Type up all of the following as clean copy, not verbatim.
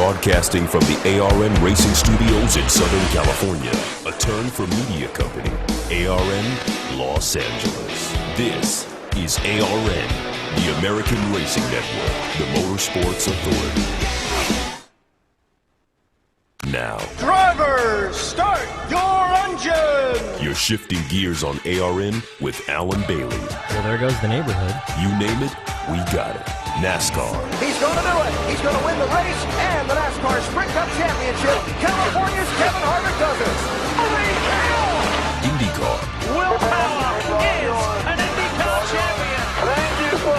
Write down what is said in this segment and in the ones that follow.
Broadcasting from the ARN Racing Studios in Southern California. A turn for media company. ARN, Los Angeles. This is ARN, the American Racing Network, the Motorsports Authority. Now, drivers, start your engine! You're shifting gears on ARN with Alan Bailey. Well, there goes the neighborhood. You name it, we got it. NASCAR. He's going to do it. He's going to win the race and the NASCAR Sprint Cup Championship. California's Kevin Harvick does it. Holy cow! IndyCar. Will Power is an IndyCar champion. Thank you for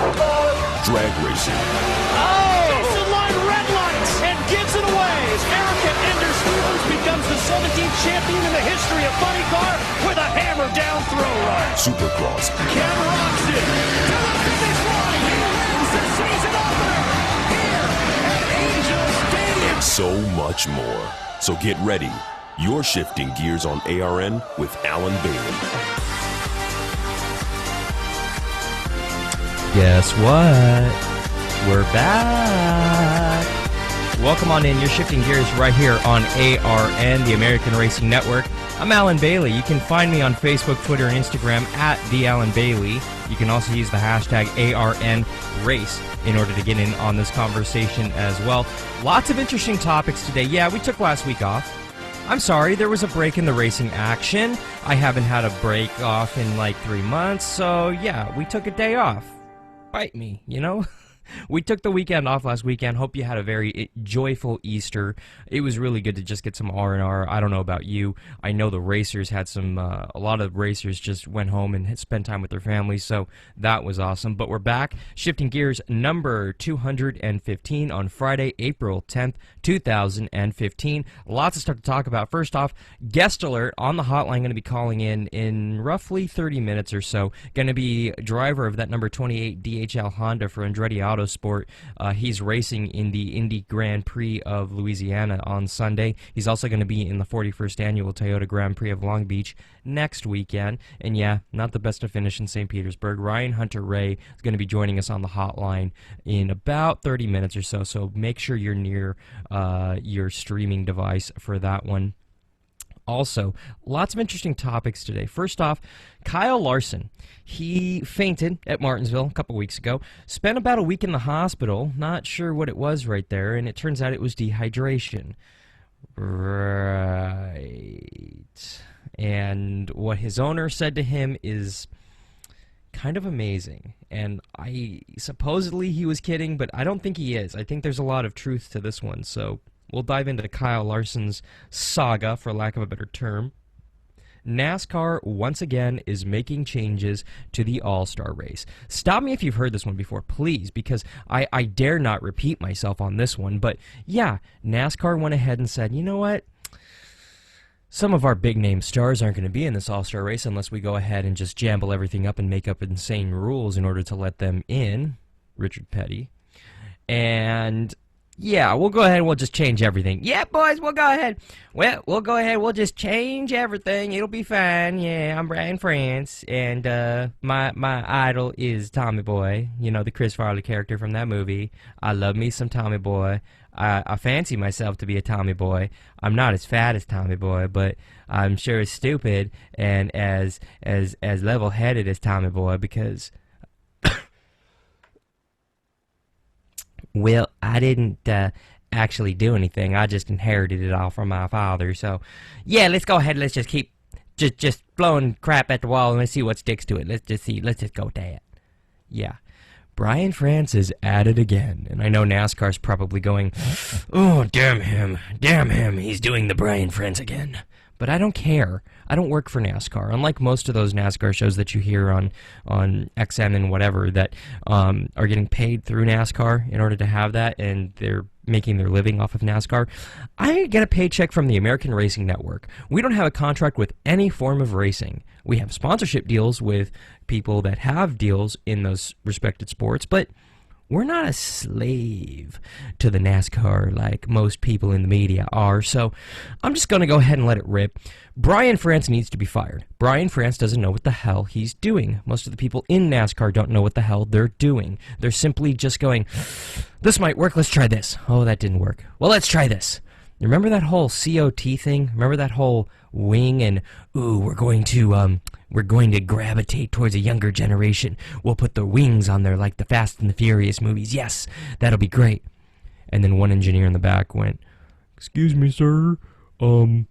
Drag racing. Jason line red lights and gives it away. Erica Ender Stevens becomes the 17th champion in the history of funny car with a hammer down throw ride. Supercross. Ken Roczen to the finish line. He wins the season opener here at Angel Stadium. And so much more. So get ready. You're shifting gears on ARN with Alan Bailey. Guess what? We're back. Welcome on in. You're shifting gears right here on ARN, the American Racing Network. I'm Alan Bailey. You can find me on Facebook, Twitter, and Instagram at the Alan Bailey. You can also use the hashtag ARNRace in order to get in on this conversation as well. Lots of interesting topics today. Yeah, we took last week off. I'm sorry, there was a break in the racing action. I haven't had a break off in like 3 months, so yeah, we took a day off. Bite me, you know? We took the weekend off last weekend. Hope you had a very joyful Easter. It was really good to just get some R&R. I don't know about you. I know the racers had some, a lot of racers just went home and spent time with their families, so that was awesome. But we're back. Shifting gears, number 215 on Friday, April 10th, 2015. Lots of stuff to talk about. First off, guest alert on the hotline. Going to be calling in roughly 30 minutes or so. Going to be driver of that number 28 DHL Honda for Andretti Autosport. He's racing in the Indy Grand Prix of Louisiana on Sunday. He's also going to be in the 41st Annual Toyota Grand Prix of Long Beach next weekend. And yeah, not the best to finish in St. Petersburg. Ryan Hunter-Reay is going to be joining us on the hotline in about 30 minutes or so, so make sure you're near your streaming device for that one. Also, lots of interesting topics today. First off, Kyle Larson. He fainted at Martinsville a couple weeks ago, spent about a week in the hospital, not sure what it was right there, and it turns out it was dehydration. Right. And what his owner said to him is kind of amazing. And supposedly he was kidding, but I don't think he is. I think there's a lot of truth to this one, so we'll dive into Kyle Larson's saga, for lack of a better term. NASCAR, once again, is making changes to the All-Star race. Stop me if you've heard this one before, please, because I dare not repeat myself on this one. But, yeah, NASCAR went ahead and said, you know what? Some of our big-name stars aren't going to be in this All-Star race unless we go ahead and just jumble everything up and make up insane rules in order to let them in. Richard Petty. And yeah, we'll go ahead and we'll just change everything. Yeah, boys, we'll go ahead. Well, we'll go ahead. We'll just change everything. It'll be fine. Yeah, I'm Brian France, and my idol is Tommy Boy. You know, the Chris Farley character from that movie. I love me some Tommy Boy. I fancy myself to be a Tommy Boy. I'm not as fat as Tommy Boy, but I'm sure as stupid and as level-headed as Tommy Boy because well, I didn't actually do anything. I just inherited it all from my father. So, yeah, let's go ahead. Let's just keep just blowing crap at the wall and let's see what sticks to it. Let's just see. Let's just go with that. Yeah. Brian France is at it again. And I know NASCAR's probably going, oh, damn him. Damn him. He's doing the Brian France again. But I don't care. I don't work for NASCAR. Unlike most of those NASCAR shows that you hear on XM and whatever that are getting paid through NASCAR in order to have that, and they're making their living off of NASCAR, I get a paycheck from the American Racing Network. We don't have a contract with any form of racing. We have sponsorship deals with people that have deals in those respected sports, but we're not a slave to the NASCAR like most people in the media are, so I'm just going to go ahead and let it rip. Brian France needs to be fired. Brian France doesn't know what the hell he's doing. Most of the people in NASCAR don't know what the hell they're doing. They're simply just going, this might work, let's try this. Oh, that didn't work. Well, let's try this. Remember that whole COT thing? Remember that whole wing and, ooh, we're going to gravitate towards a younger generation. We'll put the wings on there like the Fast and the Furious movies. Yes, that'll be great. And then one engineer in the back went, excuse me, sir, when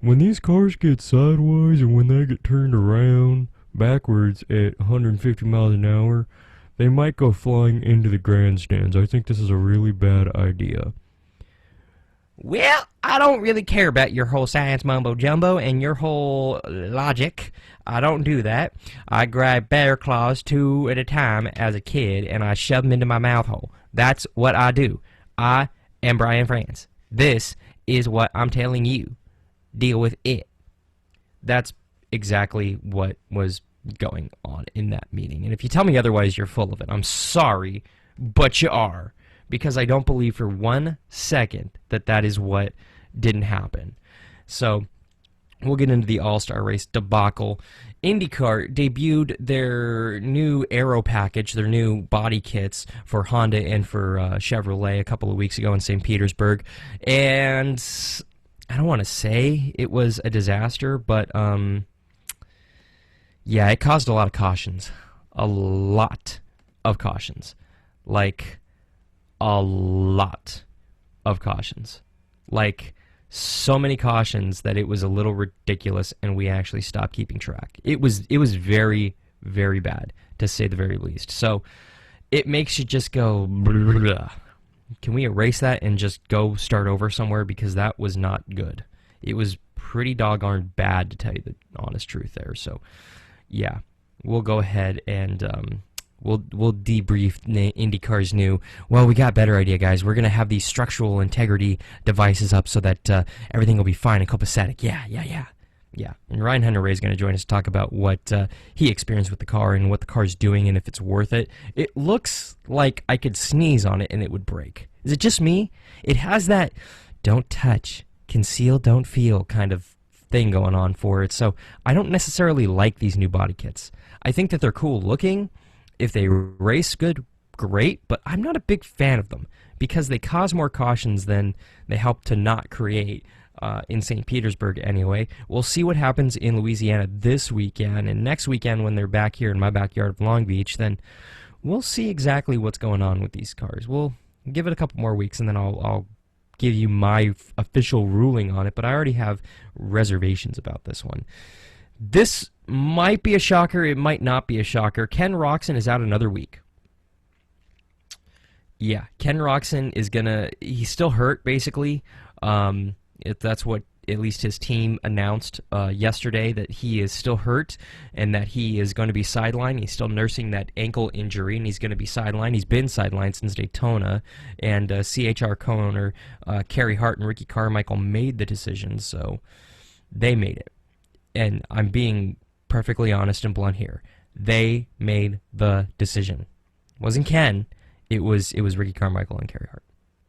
these cars get sideways and when they get turned around backwards at 150 miles an hour, they might go flying into the grandstands. I think this is a really bad idea. Well, I don't really care about your whole science mumbo-jumbo and your whole logic. I don't do that. I grab bear claws 2 at a time as a kid, and I shove them into my mouth hole. That's what I do. I am Brian France. This is what I'm telling you. Deal with it. That's exactly what was going on in that meeting. And if you tell me otherwise, you're full of it. I'm sorry, but you are. Because I don't believe for 1 second that that is what didn't happen. So we'll get into the All-Star Race debacle. IndyCar debuted their new aero package, their new body kits for Honda and for Chevrolet a couple of weeks ago in St. Petersburg. And I don't want to say it was a disaster, but yeah, it caused a lot of cautions. A lot of cautions. Like, a lot of cautions. Like, so many cautions that it was a little ridiculous and we actually stopped keeping track. It was very, very bad, to say the very least. So it makes you just go, blah. Can we erase that and just go start over somewhere? Because that was not good. It was pretty doggone bad, to tell you the honest truth there. So yeah, we'll go ahead and We'll debrief IndyCar's new, well, we got a better idea, guys. We're going to have these structural integrity devices up so that everything will be fine and copacetic. Yeah. And Ryan Hunter-Reay is going to join us to talk about what he experienced with the car and what the car's doing and if it's worth it. It looks like I could sneeze on it and it would break. Is it just me? It has that don't touch, conceal, don't feel kind of thing going on for it. So I don't necessarily like these new body kits. I think that they're cool looking. If they race good, great, but I'm not a big fan of them because they cause more cautions than they help to not create in St. Petersburg anyway. We'll see what happens in Louisiana this weekend, and next weekend when they're back here in my backyard of Long Beach, then we'll see exactly what's going on with these cars. We'll give it a couple more weeks, and then I'll give you my official ruling on it, but I already have reservations about this one. This might be a shocker. It might not be a shocker. Ken Roczen is out another week. Yeah, Ken Roczen is he's still hurt, basically. That's what at least his team announced yesterday, that he is still hurt and that he is going to be sidelined. He's still nursing that ankle injury, and he's going to be sidelined. He's been sidelined since Daytona, and CHR co-owner Kerry Hart and Ricky Carmichael made the decision, so they made it. And I'm being perfectly honest and blunt here. They made the decision. It wasn't Ken. It was Ricky Carmichael and Kerry Hart.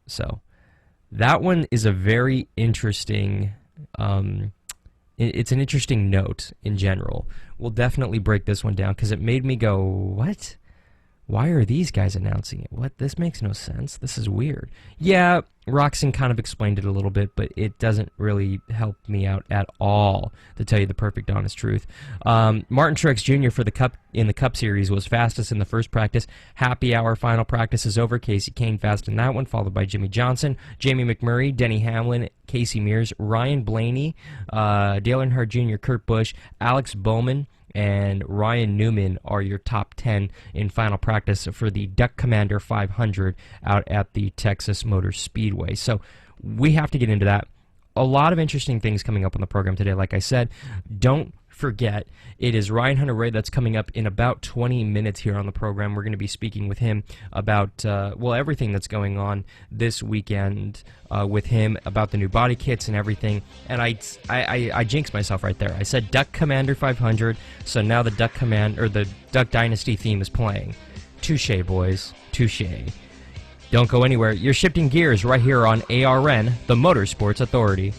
So that one is a very interesting. It's an interesting note in general. We'll definitely break this one down because it made me go, what? Why are these guys announcing it? What? This makes no sense. This is weird. Yeah, Roczen kind of explained it a little bit, but it doesn't really help me out at all, to tell you the perfect, honest truth. Martin Truex Jr. for the Cup in the Cup Series was fastest in the first practice. Happy hour final practice is over. Casey Kane fast in that one, followed by Jimmy Johnson, Jamie McMurray, Denny Hamlin, Casey Mears, Ryan Blaney, Dale Earnhardt Jr., Kurt Busch, Alex Bowman, and Ryan Newman are your top 10 in final practice for the Duck Commander 500 out at the Texas Motor Speedway. So we have to get into that. A lot of interesting things coming up on the program today. Like I said, don't forget, it is Ryan Hunter-Reay that's coming up in about 20 minutes here on the program. We're going to be speaking with him about, everything that's going on this weekend with him, about the new body kits and everything. And I jinxed myself right there. I said Duck Commander 500, so now the Duck Dynasty theme is playing. Touche, boys. Touche. Don't go anywhere. You're shifting gears right here on ARN, the Motorsports Authority.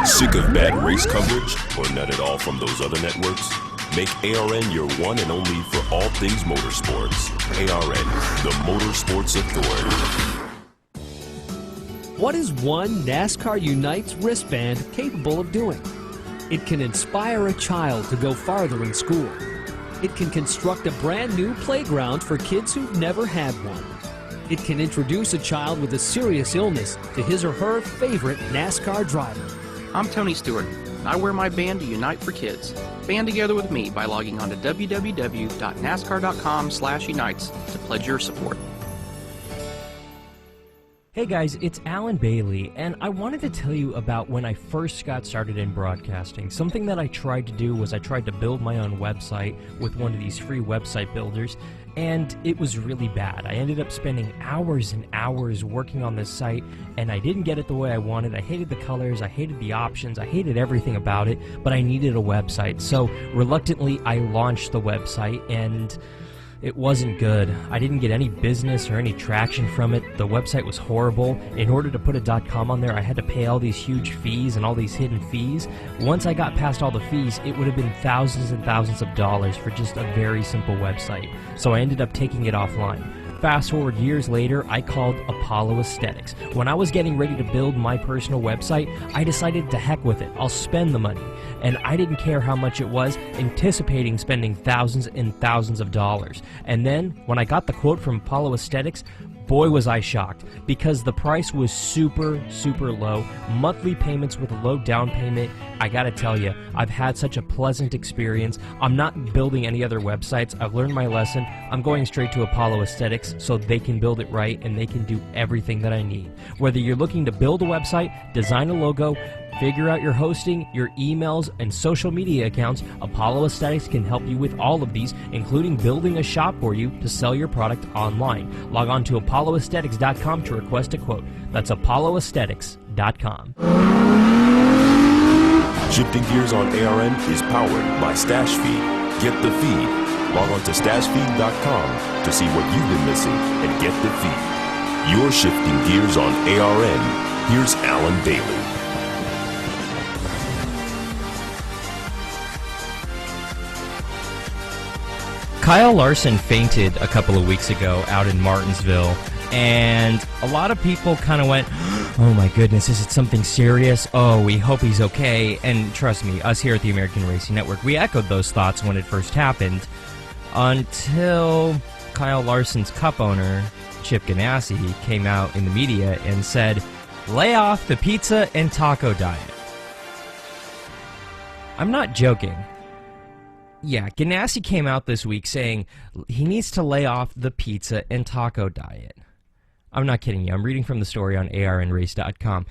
Sick of bad race coverage or none at all from those other networks? Make ARN your one and only for all things motorsports. ARN, the Motorsports Authority. What is one NASCAR Unite's wristband capable of doing? It can inspire a child to go farther in school. It can construct a brand new playground for kids who've never had one. It can introduce a child with a serious illness to his or her favorite NASCAR driver. I'm Tony Stewart. I wear my band to Unite for Kids. Band together with me by logging on to www.nascar.com/unites to pledge your support. Hey guys, it's Alan Bailey, and I wanted to tell you about when I first got started in broadcasting. Something that I tried to do was I tried to build my own website with one of these free website builders, and it was really bad. I ended up spending hours and hours working on this site, and I didn't get it the way I wanted. I hated the colors, I hated the options, I hated everything about it, but I needed a website. So reluctantly, I launched the website, and it wasn't good. I didn't get any business or any traction from it. The website was horrible. In order to put a .com on there, I had to pay all these huge fees and all these hidden fees. Once I got past all the fees, it would have been thousands and thousands of dollars for just a very simple website. So I ended up taking it offline. Fast forward years later, I called Apollo Aesthetics. When I was getting ready to build my personal website, I decided to heck with it. I'll spend the money. And I didn't care how much it was, anticipating spending thousands and thousands of dollars. And then, when I got the quote from Apollo Aesthetics, boy was I shocked, because the price was super, super low. Monthly payments with a low down payment. I gotta tell you, I've had such a pleasant experience. I'm not building any other websites. I've learned my lesson. I'm going straight to Apollo Aesthetics so they can build it right and they can do everything that I need. Whether you're looking to build a website, design a logo, figure out your hosting, your emails, and social media accounts, Apollo Aesthetics can help you with all of these, including building a shop for you to sell your product online. Log on to apolloaesthetics.com to request a quote. That's apolloaesthetics.com. Shifting Gears on ARN is powered by Stash Feed. Get the feed. Log on to stashfeed.com to see what you've been missing and get the feed. You're shifting gears on ARN. Here's Alan Bailey. Kyle Larson fainted a couple of weeks ago out in Martinsville, and a lot of people kind of went, oh my goodness, is it something serious? Oh, we hope he's okay. And trust me, us here at the American Racing Network, we echoed those thoughts when it first happened, until Kyle Larson's cup owner, Chip Ganassi, came out in the media and said, lay off the pizza and taco diet. I'm not joking. Yeah, Ganassi came out this week saying he needs to lay off the pizza and taco diet. I'm not kidding you. I'm reading from the story on arnrace.com.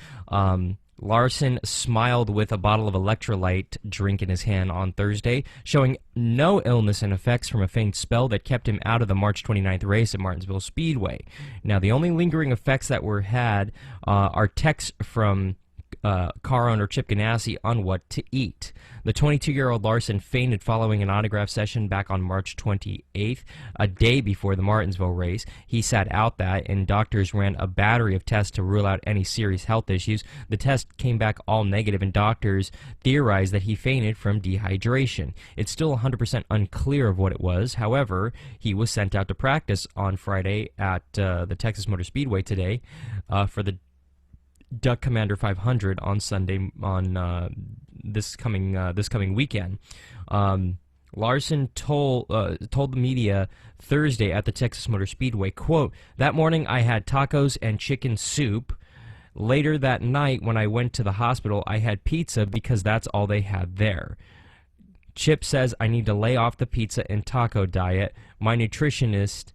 Larson smiled with a bottle of electrolyte drink in his hand on Thursday, showing no illness and effects from a faint spell that kept him out of the March 29th race at Martinsville Speedway. Now, the only lingering effects that were had are texts from car owner Chip Ganassi on what to eat. The 22-year-old Larson fainted following an autograph session back on March 28th, a day before the Martinsville race. He sat out that, and doctors ran a battery of tests to rule out any serious health issues. The test came back all negative, and doctors theorized that he fainted from dehydration. It's still 100% unclear of what it was. However, he was sent out to practice on Friday at the Texas Motor Speedway today for the Duck Commander 500 on Sunday on this coming weekend. Larson told the media Thursday at the Texas Motor Speedway, quote, that morning I had tacos and chicken soup. Later that night when I went to the hospital, I had pizza because that's all they had there. Chip says I need to lay off the pizza and taco diet. My nutritionist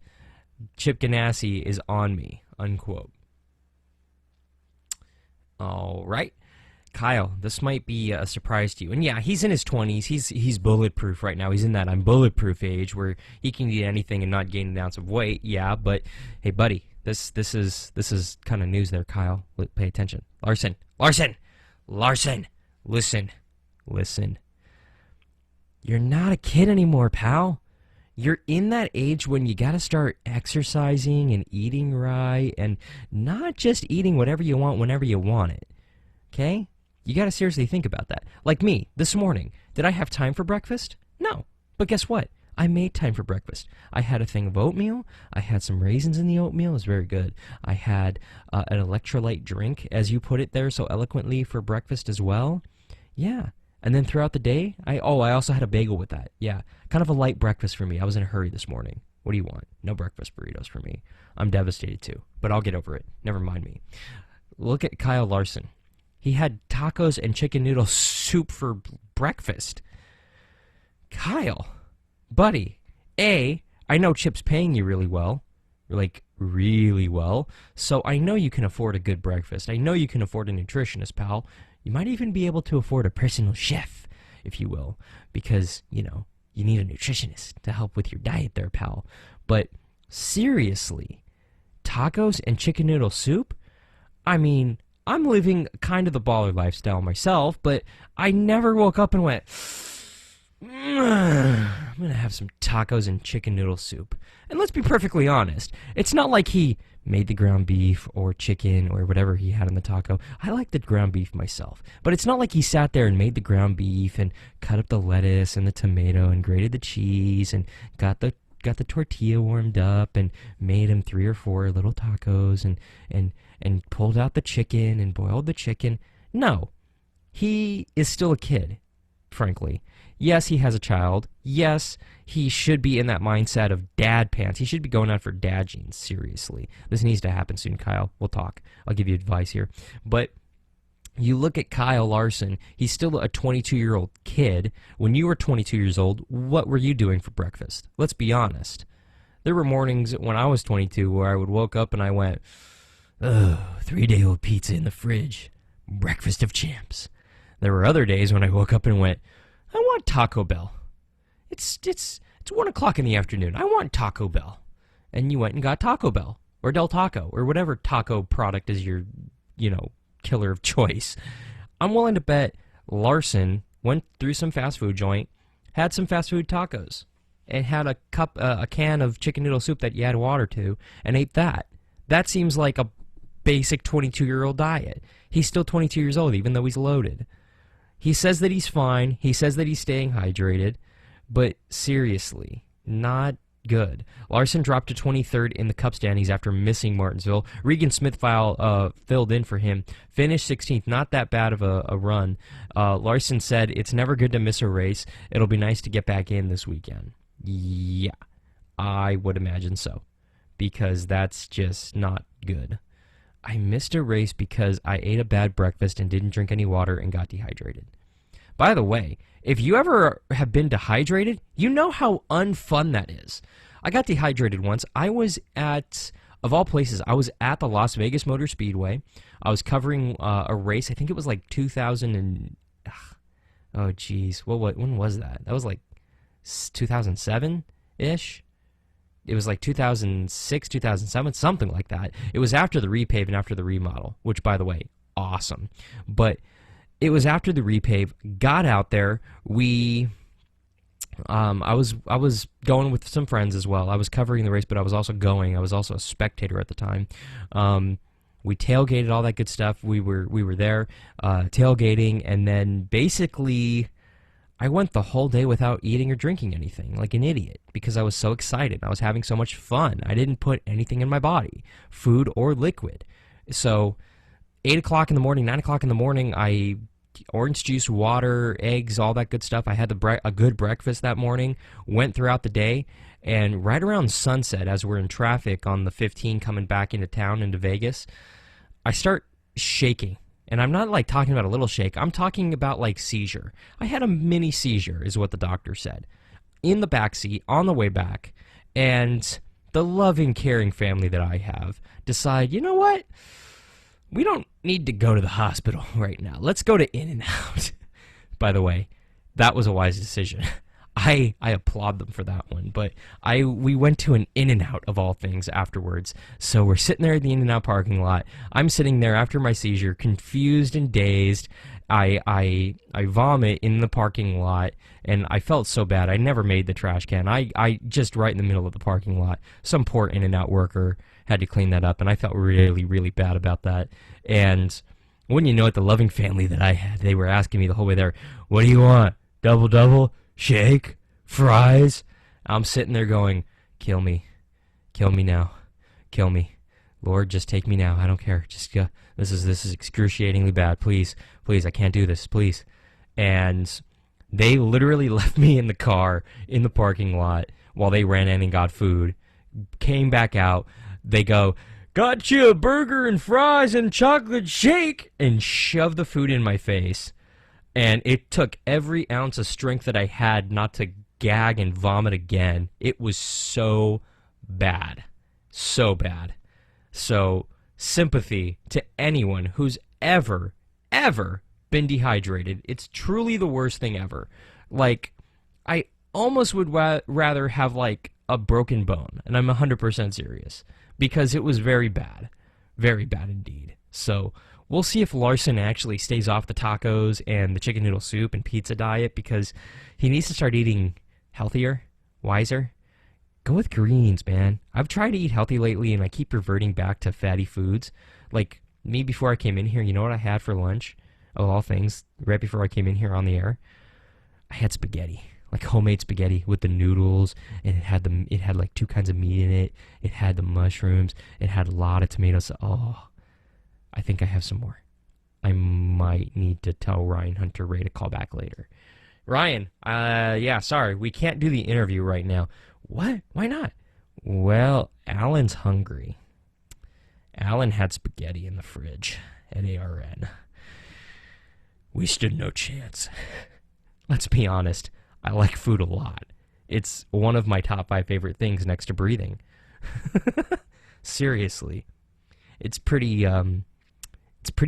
Chip Ganassi is on me, unquote. All right. Kyle, this might be a surprise to you. And yeah, he's in his 20s. He's bulletproof right now. He's in that I'm bulletproof age where he can eat anything and not gain an ounce of weight. Yeah, but hey, buddy, this is kind of news there, Kyle. Pay attention. Larson. Listen. You're not a kid anymore, pal. You're in that age when you got to start exercising and eating right and not just eating whatever you want whenever you want it. Okay? You got to seriously think about that. Like me, this morning, did I have time for breakfast? No. But guess what? I made time for breakfast. I had a thing of oatmeal. I had some raisins in the oatmeal. It was very good. I had an electrolyte drink, as you put it there so eloquently, for breakfast as well. Yeah. And then throughout the day, I also had a bagel with that. Yeah. Kind of a light breakfast for me. I was in a hurry this morning. What do you want? No breakfast burritos for me. I'm devastated too. But I'll get over it. Never mind me. Look at Kyle Larson. He had tacos and chicken noodle soup for breakfast. Kyle, buddy, I know Chip's paying you really well. Like, really well. So I know you can afford a good breakfast. I know you can afford a nutritionist, pal. You might even be able to afford a personal chef, if you will. Because, you know, you need a nutritionist to help with your diet there, pal. But seriously, tacos and chicken noodle soup? I mean, I'm living kind of the baller lifestyle myself, but I never woke up and went, I'm going to have some tacos and chicken noodle soup. And let's be perfectly honest, it's not like he made the ground beef or chicken or whatever he had in the taco. I like the ground beef myself. But it's not like he sat there and made the ground beef and cut up the lettuce and the tomato and grated the cheese and got the tortilla warmed up and made him 3 or 4 little tacos and pulled out the chicken and boiled the chicken. No. He is still a kid, frankly. Yes, he has a child. Yes, he should be in that mindset of dad pants. He should be going out for dad jeans, seriously. This needs to happen soon, Kyle. We'll talk. I'll give you advice here. But you look at Kyle Larson, he's still a 22-year-old kid. When you were 22 years old, what were you doing for breakfast? Let's be honest. There were mornings when I was 22 where I would woke up and I went, oh, 3-day-old pizza in the fridge. Breakfast of champs. There were other days when I woke up and went, I want Taco Bell. It's 1 o'clock in the afternoon. I want Taco Bell. And you went and got Taco Bell or Del Taco or whatever taco product is your, killer of choice. I'm willing to bet Larson went through some fast food joint, had some fast food tacos, and had a can of chicken noodle soup that you add water to, and ate that. That seems like a basic 22-year-old diet. He's still 22 years old, even though he's loaded. He says that he's fine. He says that he's staying hydrated. But seriously, not good. Larson dropped to 23rd in the Cup standings after missing Martinsville. Regan Smith filled in for him. Finished 16th. Not that bad of a run. Larson said, it's never good to miss a race. It'll be nice to get back in this weekend. Yeah, I would imagine so. Because that's just not good. I missed a race because I ate a bad breakfast and didn't drink any water and got dehydrated. By the way, if you ever have been dehydrated, you know how unfun that is. I got dehydrated once. I was at, of all places, I was at the Las Vegas Motor Speedway. I was covering a race. I think it was like 2000 and, oh geez, when was that? That was like 2007-ish? It was like 2006, 2007, something like that. It was after the repave and after the remodel, which, by the way, awesome. But it was after the repave. Got out there. I was going with some friends as well. I was covering the race, but I was also going. I was also a spectator at the time. We tailgated, all that good stuff. We were there tailgating, and then basically I went the whole day without eating or drinking anything, like an idiot, because I was so excited. I was having so much fun. I didn't put anything in my body, food or liquid. So 8 o'clock in the morning, 9 o'clock in the morning, I orange juice, water, eggs, all that good stuff. I had a good breakfast that morning, went throughout the day, and right around sunset, as we're in traffic on the 15 coming back into town, into Vegas, I start shaking. And I'm not like talking about a little shake. I'm talking about like seizure. I had a mini seizure is what the doctor said. In the back seat, on the way back. And the loving, caring family that I have, decide, you know what? We don't need to go to the hospital right now. Let's go to In-N-Out. By the way, that was a wise decision. I applaud them for that one, but we went to an In-N-Out of all things afterwards. So we're sitting there at the In-N-Out parking lot. I'm sitting there after my seizure, confused and dazed. I vomit in the parking lot, and I felt so bad. I never made the trash can. I just right in the middle of the parking lot. Some poor In-N-Out worker had to clean that up, and I felt really, really bad about that. And wouldn't you know it, the loving family that I had, they were asking me the whole way there, what do you want? Double? Shake? Fries? I'm sitting there going, kill me. Kill me now. Kill me. Lord, just take me now. I don't care. Just go. This is excruciatingly bad. Please, I can't do this. Please. And they literally left me in the car in the parking lot while they ran in and got food. Came back out. They go, got you a burger and fries and chocolate shake, and shoved the food in my face. And it took every ounce of strength that I had not to gag and vomit again. It was so bad. So bad. So, sympathy to anyone who's ever been dehydrated. It's truly the worst thing ever. Like, I almost would rather have, like, a broken bone. And I'm 100% serious. Because it was very bad. Very bad indeed. So, we'll see if Larson actually stays off the tacos and the chicken noodle soup and pizza diet, because he needs to start eating healthier, wiser. Go with greens, man. I've tried to eat healthy lately, and I keep reverting back to fatty foods. Like, me before I came in here, you know what I had for lunch? Of all things, right before I came in here on the air? I had spaghetti. Like homemade spaghetti with the noodles, and it had like 2 kinds of meat in it. It had the mushrooms. It had a lot of tomatoes. Oh, I think I have some more. I might need to tell Ryan Hunter-Reay to call back later. Ryan, yeah, sorry, we can't do the interview right now. What? Why not? Well, Alan's hungry. Alan had spaghetti in the fridge at ARN. We stood no chance. Let's be honest, I like food a lot. It's one of my top 5 favorite things next to breathing. Seriously. It's pretty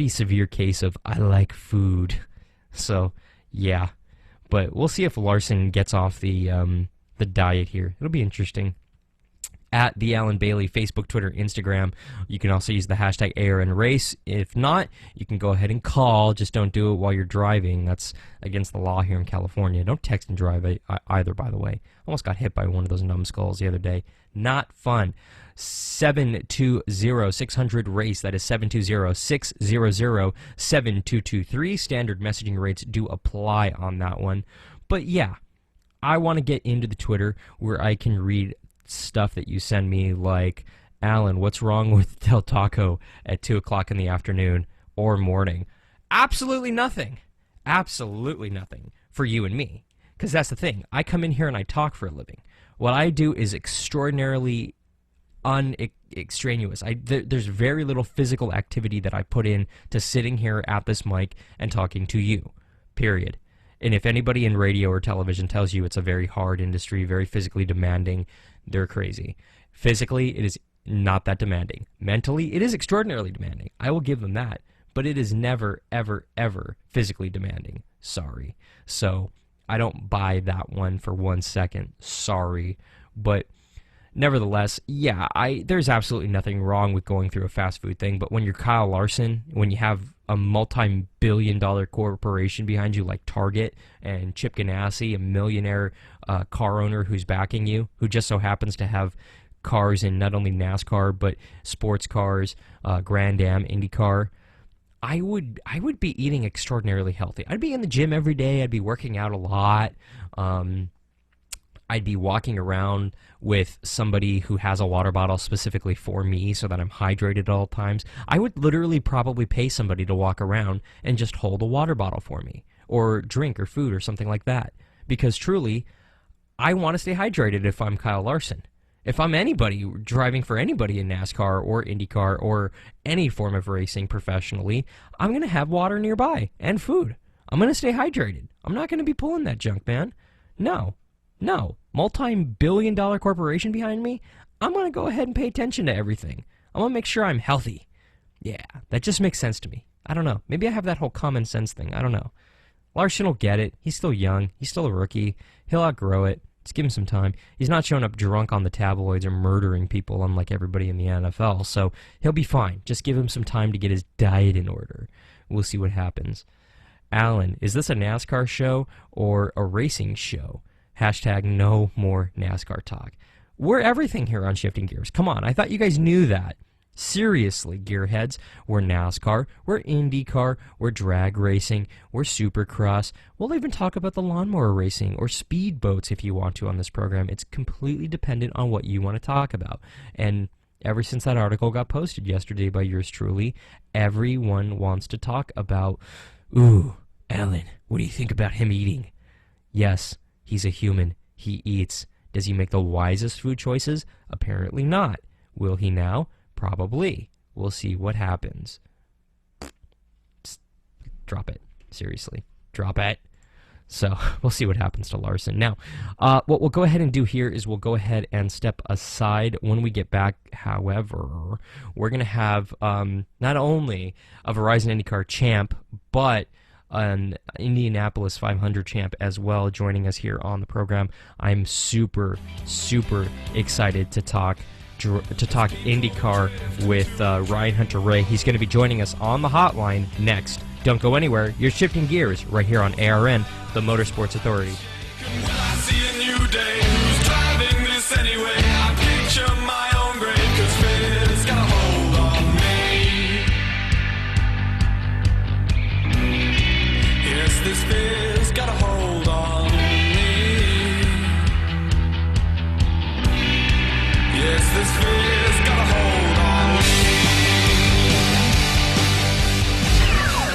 severe case of I like food. So, yeah. But we'll see if Larson gets off the diet here. It'll be interesting. At the Alan Bailey, Facebook, Twitter, Instagram. You can also use the hashtag ARNRace. If not, you can go ahead and call. Just don't do it while you're driving. That's against the law here in California. Don't text and drive either, by the way. Almost got hit by one of those numbskulls the other day. Not fun. 720-600-RACE. That is 720-600-7223. Standard messaging rates do apply on that one. But yeah, I want to get into the Twitter where I can read stuff that you send me, like, Alan, what's wrong with Del Taco at 2 o'clock in the afternoon or morning? Absolutely nothing. Absolutely nothing for you and me. Because that's the thing. I come in here and I talk for a living. What I do is extraordinarily extraneous. There's very little physical activity that I put in to sitting here at this mic and talking to you, period. And if anybody in radio or television tells you it's a very hard industry, very physically demanding, they're crazy. Physically, it is not that demanding. Mentally, it is extraordinarily demanding. I will give them that. But it is never, ever, ever physically demanding. Sorry. So, I don't buy that one for 1 second. Sorry. But nevertheless, yeah, there's absolutely nothing wrong with going through a fast food thing, but when you're Kyle Larson, when you have a multi-billion-dollar corporation behind you like Target and Chip Ganassi, a millionaire car owner who's backing you, who just so happens to have cars in not only NASCAR, but sports cars, Grand Am, IndyCar, I would be eating extraordinarily healthy. I'd be in the gym every day. I'd be working out a lot. I'd be walking around with somebody who has a water bottle specifically for me so that I'm hydrated at all times. I would literally probably pay somebody to walk around and just hold a water bottle for me, or drink or food or something like that. Because truly, I want to stay hydrated if I'm Kyle Larson. If I'm anybody driving for anybody in NASCAR or IndyCar or any form of racing professionally, I'm going to have water nearby and food. I'm going to stay hydrated. I'm not going to be pulling that junk, man. No. Multi-billion-dollar corporation behind me? I'm going to go ahead and pay attention to everything. I'm going to make sure I'm healthy. Yeah, that just makes sense to me. I don't know. Maybe I have that whole common sense thing. I don't know. Larson will get it. He's still young. He's still a rookie. He'll outgrow it. Just give him some time. He's not showing up drunk on the tabloids or murdering people unlike everybody in the NFL, so he'll be fine. Just give him some time to get his diet in order. We'll see what happens. Alan, is this a NASCAR show or a racing show? Hashtag no more NASCAR talk. We're everything here on Shifting Gears. Come on, I thought you guys knew that. Seriously, gearheads, we're NASCAR, we're IndyCar, we're drag racing, we're Supercross. We'll even talk about the lawnmower racing or speedboats if you want to on this program. It's completely dependent on what you want to talk about. And ever since that article got posted yesterday by yours truly, everyone wants to talk about, ooh, Alan, what do you think about him eating? Yes, he's a human. He eats. Does he make the wisest food choices? Apparently not. Will he now? Probably. We'll see what happens. Just drop it. Seriously. Drop it. So we'll see what happens to Larson. Now, what we'll go ahead and do here is we'll go ahead and step aside when we get back. However, we're going to have not only a Verizon IndyCar champ, but an Indianapolis 500 champ as well joining us here on the program. I'm super, super excited to talk IndyCar with Ryan Hunter-Reay. He's going to be joining us on the hotline next. Don't go anywhere. You're shifting gears right here on ARN, the Motorsports Authority. When I see a new day, who's driving this anyway? I picture my own grave, 'cause fear's got a hold on me. Yes, this fear's got a hold on me. Yes, this fear's got a hold on me.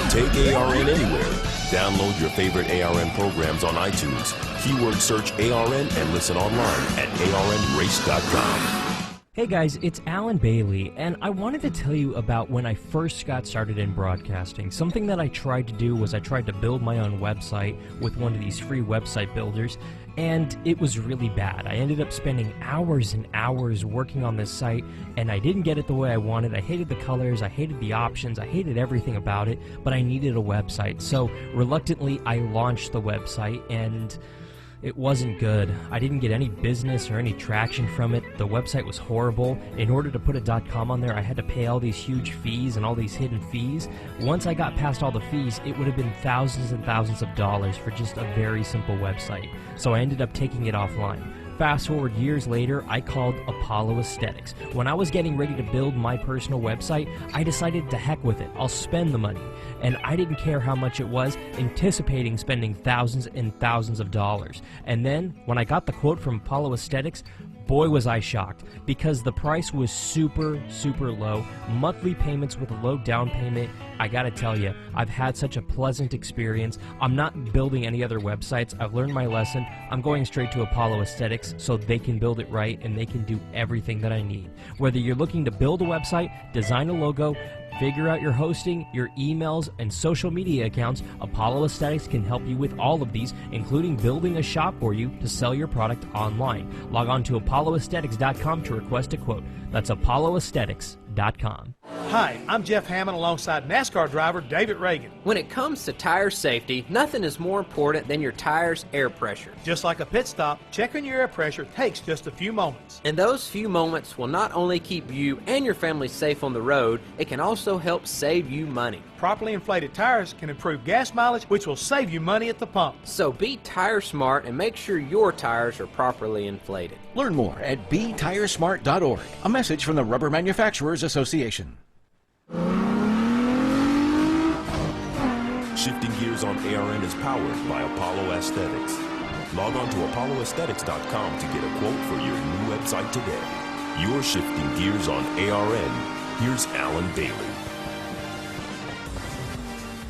Take ARN anywhere. Download your favorite ARN programs on iTunes. Keyword search ARN and listen online at arnrace.com. Hey guys, it's Alan Bailey, and I wanted to tell you about when I first got started in broadcasting. Something that I tried to do was I tried to build my own website with one of these free website builders, and it was really bad. I ended up spending hours and hours working on this site, and I didn't get it the way I wanted. I hated the colors, I hated the options, I hated everything about it, but I needed a website. So reluctantly, I launched the website, and it wasn't good. I didn't get any business or any traction from it. The website was horrible. In order to put a .com on there, I had to pay all these huge fees and all these hidden fees. Once I got past all the fees, it would have been thousands and thousands of dollars for just a very simple website. So I ended up taking it offline. Fast forward years later, I called Apollo Aesthetics. When I was getting ready to build my personal website, I decided to heck with it. I'll spend the money. And I didn't care how much it was, anticipating spending thousands and thousands of dollars. And then, when I got the quote from Apollo Aesthetics, boy was I shocked, because the price was super, super low. Monthly payments with a low down payment. I gotta tell you, I've had such a pleasant experience. I'm not building any other websites. I've learned my lesson. I'm going straight to Apollo Aesthetics so they can build it right and they can do everything that I need. Whether you're looking to build a website, design a logo, figure out your hosting, your emails, and social media accounts, Apollo Aesthetics can help you with all of these, including building a shop for you to sell your product online. Log on to apolloaesthetics.com to request a quote. That's apolloaesthetics.com. Hi, I'm Jeff Hammond alongside NASCAR driver David Reagan. When it comes to tire safety, nothing is more important than your tire's air pressure. Just like a pit stop, checking your air pressure takes just a few moments. And those few moments will not only keep you and your family safe on the road, it can also help save you money. Properly inflated tires can improve gas mileage, which will save you money at the pump. So be tire smart and make sure your tires are properly inflated. Learn more at betiresmart.org. A message from the Rubber Manufacturers Association. Shifting Gears on ARN is powered by Apollo Aesthetics. Log on to apolloaesthetics.com to get a quote for your new website today. You're shifting gears on ARN. Here's Alan Bailey.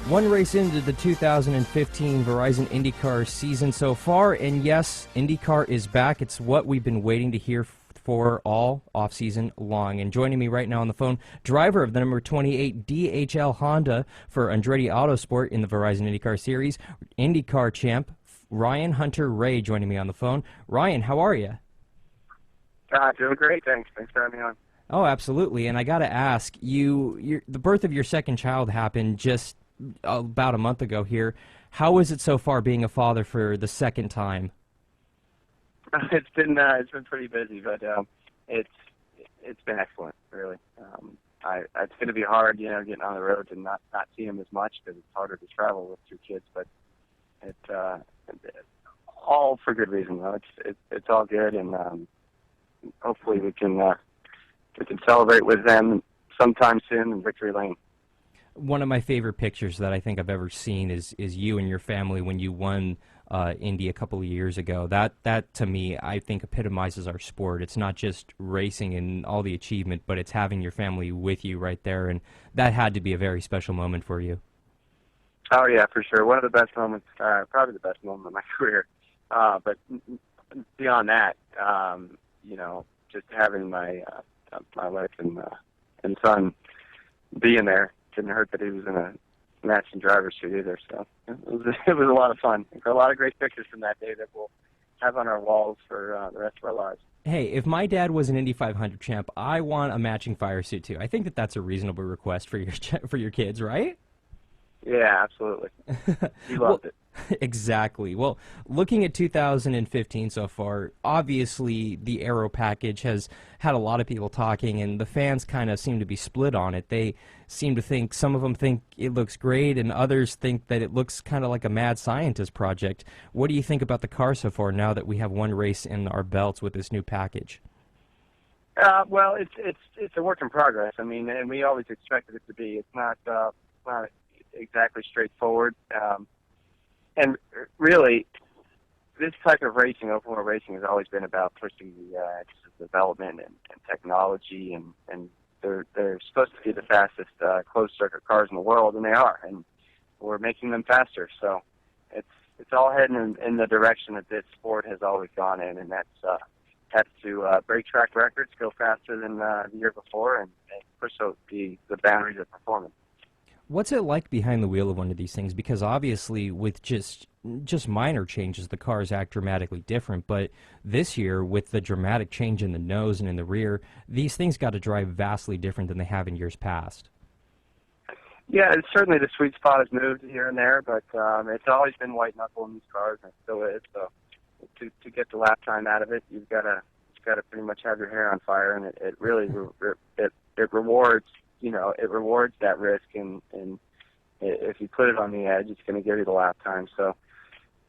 One race into the 2015 Verizon IndyCar season so far, and yes, IndyCar is back. It's what we've been waiting to hear for all off-season long. And joining me right now on the phone, driver of the number 28 DHL Honda for Andretti Autosport in the Verizon IndyCar Series, IndyCar champ Ryan Hunter-Reay joining me on the phone. Ryan, how are you? Doing great, thanks. Thanks for having me on. Oh, absolutely. And I got to ask, the birth of your second child happened just about a month ago here. How is it so far being a father for the second time? It's been pretty busy, but it's been excellent, really. It's going to be hard, getting on the road and not see him as much because it's harder to travel with 2 kids. But it's all for good reason, though. It's all good, and hopefully we can celebrate with them sometime soon in Victory Lane. One of my favorite pictures that I think I've ever seen is you and your family when you won Indy a couple of years ago. That to me, I think epitomizes our sport. It's not just racing and all the achievement, but it's having your family with you right there, and that had to be a very special moment for you. Oh yeah, for sure. One of the best moments, probably the best moment of my career. But beyond that, just having my wife and son being there didn't hurt that he was in a matching driver's seat either. So it was a lot of fun. A lot of great pictures from that day that we'll have on our walls for the rest of our lives. Hey, if my dad was an Indy 500 champ, I want a matching fire suit too. I think that's a reasonable request for your kids, right? Yeah, absolutely. He loved it. Exactly. Well, looking at 2015 so far, obviously the aero package has had a lot of people talking, and the fans kind of seem to be split on it. They seem to think, some of them think it looks great, and others think that it looks kind of like a mad scientist project. What do you think about the car so far now that we have one race in our belts with this new package? Well, it's a work in progress. I mean, and we always expected it to be. It's not exactly straightforward. And really, this type of racing, open wheel racing, has always been about pushing the edge of development and technology, and they're supposed to be the fastest closed circuit cars in the world, and they are, and we're making them faster. So it's all heading in the direction that this sport has always gone in, and that's to break track records, go faster than the year before, and push the boundaries of performance. What's it like behind the wheel of one of these things? Because obviously with just minor changes, the cars act dramatically different. But this year, with the dramatic change in the nose and in the rear, these things got to drive vastly different than they have in years past. Yeah, it's certainly the sweet spot has moved here and there, but it's always been white knuckle in these cars, and it still is. So to get the lap time out of it, you've got to pretty much have your hair on fire, and it really it rewards. It rewards that risk, and if you put it on the edge, it's going to give you the lap time. So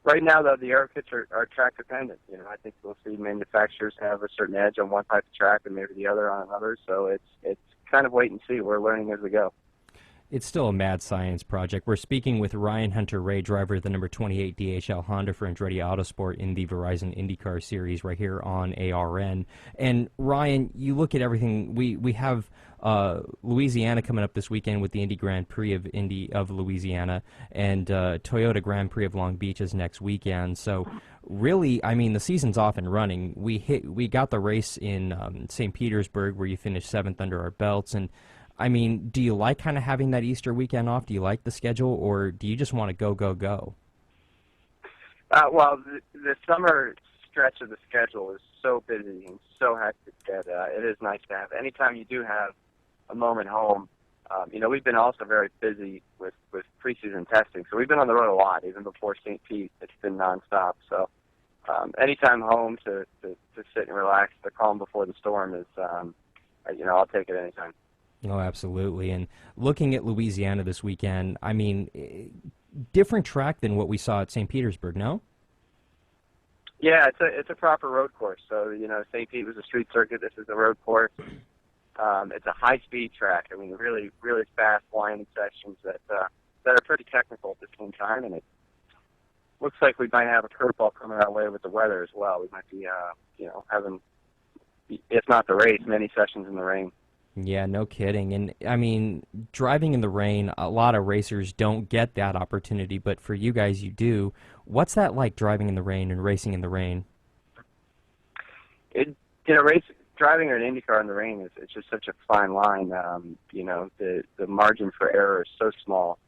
right now, though, the aero kits are track dependent. I think we'll see manufacturers have a certain edge on one type of track and maybe the other on another. So it's kind of wait and see. We're learning as we go. It's still a mad science project. We're speaking with Ryan Hunter-Reay, driver of the number 28 DHL Honda for Andretti Autosport in the Verizon IndyCar Series right here on ARN. And Ryan, you look at everything. We have Louisiana coming up this weekend with the Indy Grand Prix of Louisiana, and Toyota Grand Prix of Long Beach is next weekend. So really, I mean, the season's off and running. We got the race in St. Petersburg where you finished 7th under our belts, and I mean, do you like kind of having that Easter weekend off? Do you like the schedule, or do you just want to go, go, go? Well, the summer stretch of the schedule is so busy and so hectic that it is nice to have. Anytime you do have a moment home, we've been also very busy with preseason testing. So we've been on the road a lot, even before St. Pete. It's been nonstop. So anytime home to sit and relax, the calm before the storm is, I'll take it anytime. Oh, absolutely. And looking at Louisiana this weekend, I mean, different track than what we saw at St. Petersburg, no? Yeah, it's a proper road course. So, St. Pete was a street circuit. This is a road course. It's a high-speed track. I mean, really, really fast winding sections that are pretty technical at the same time. And it looks like we might have a curveball coming our way with the weather as well. We might be, having, if not the race, many sessions in the rain. Yeah, no kidding. And, I mean, driving in the rain, a lot of racers don't get that opportunity, but for you guys, you do. What's that like, driving in the rain and racing in the rain? Driving an IndyCar in the rain it's just such a fine line. The margin for error is so small.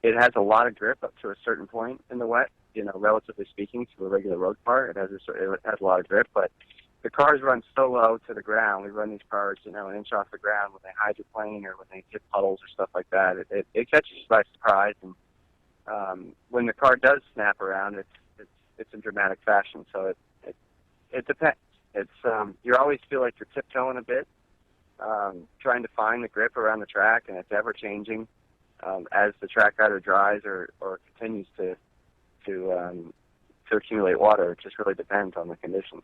It has a lot of grip up to a certain point in the wet, relatively speaking, to a regular road car. It has a lot of grip, but the cars run so low to the ground. We run these cars, an inch off the ground when they hydroplane or when they hit puddles or stuff like that. It catches you by surprise, and when the car does snap around, it's in dramatic fashion. So it depends. You always feel like you're tiptoeing a bit, trying to find the grip around the track, and it's ever changing as the track either dries or continues to accumulate water. It just really depends on the conditions.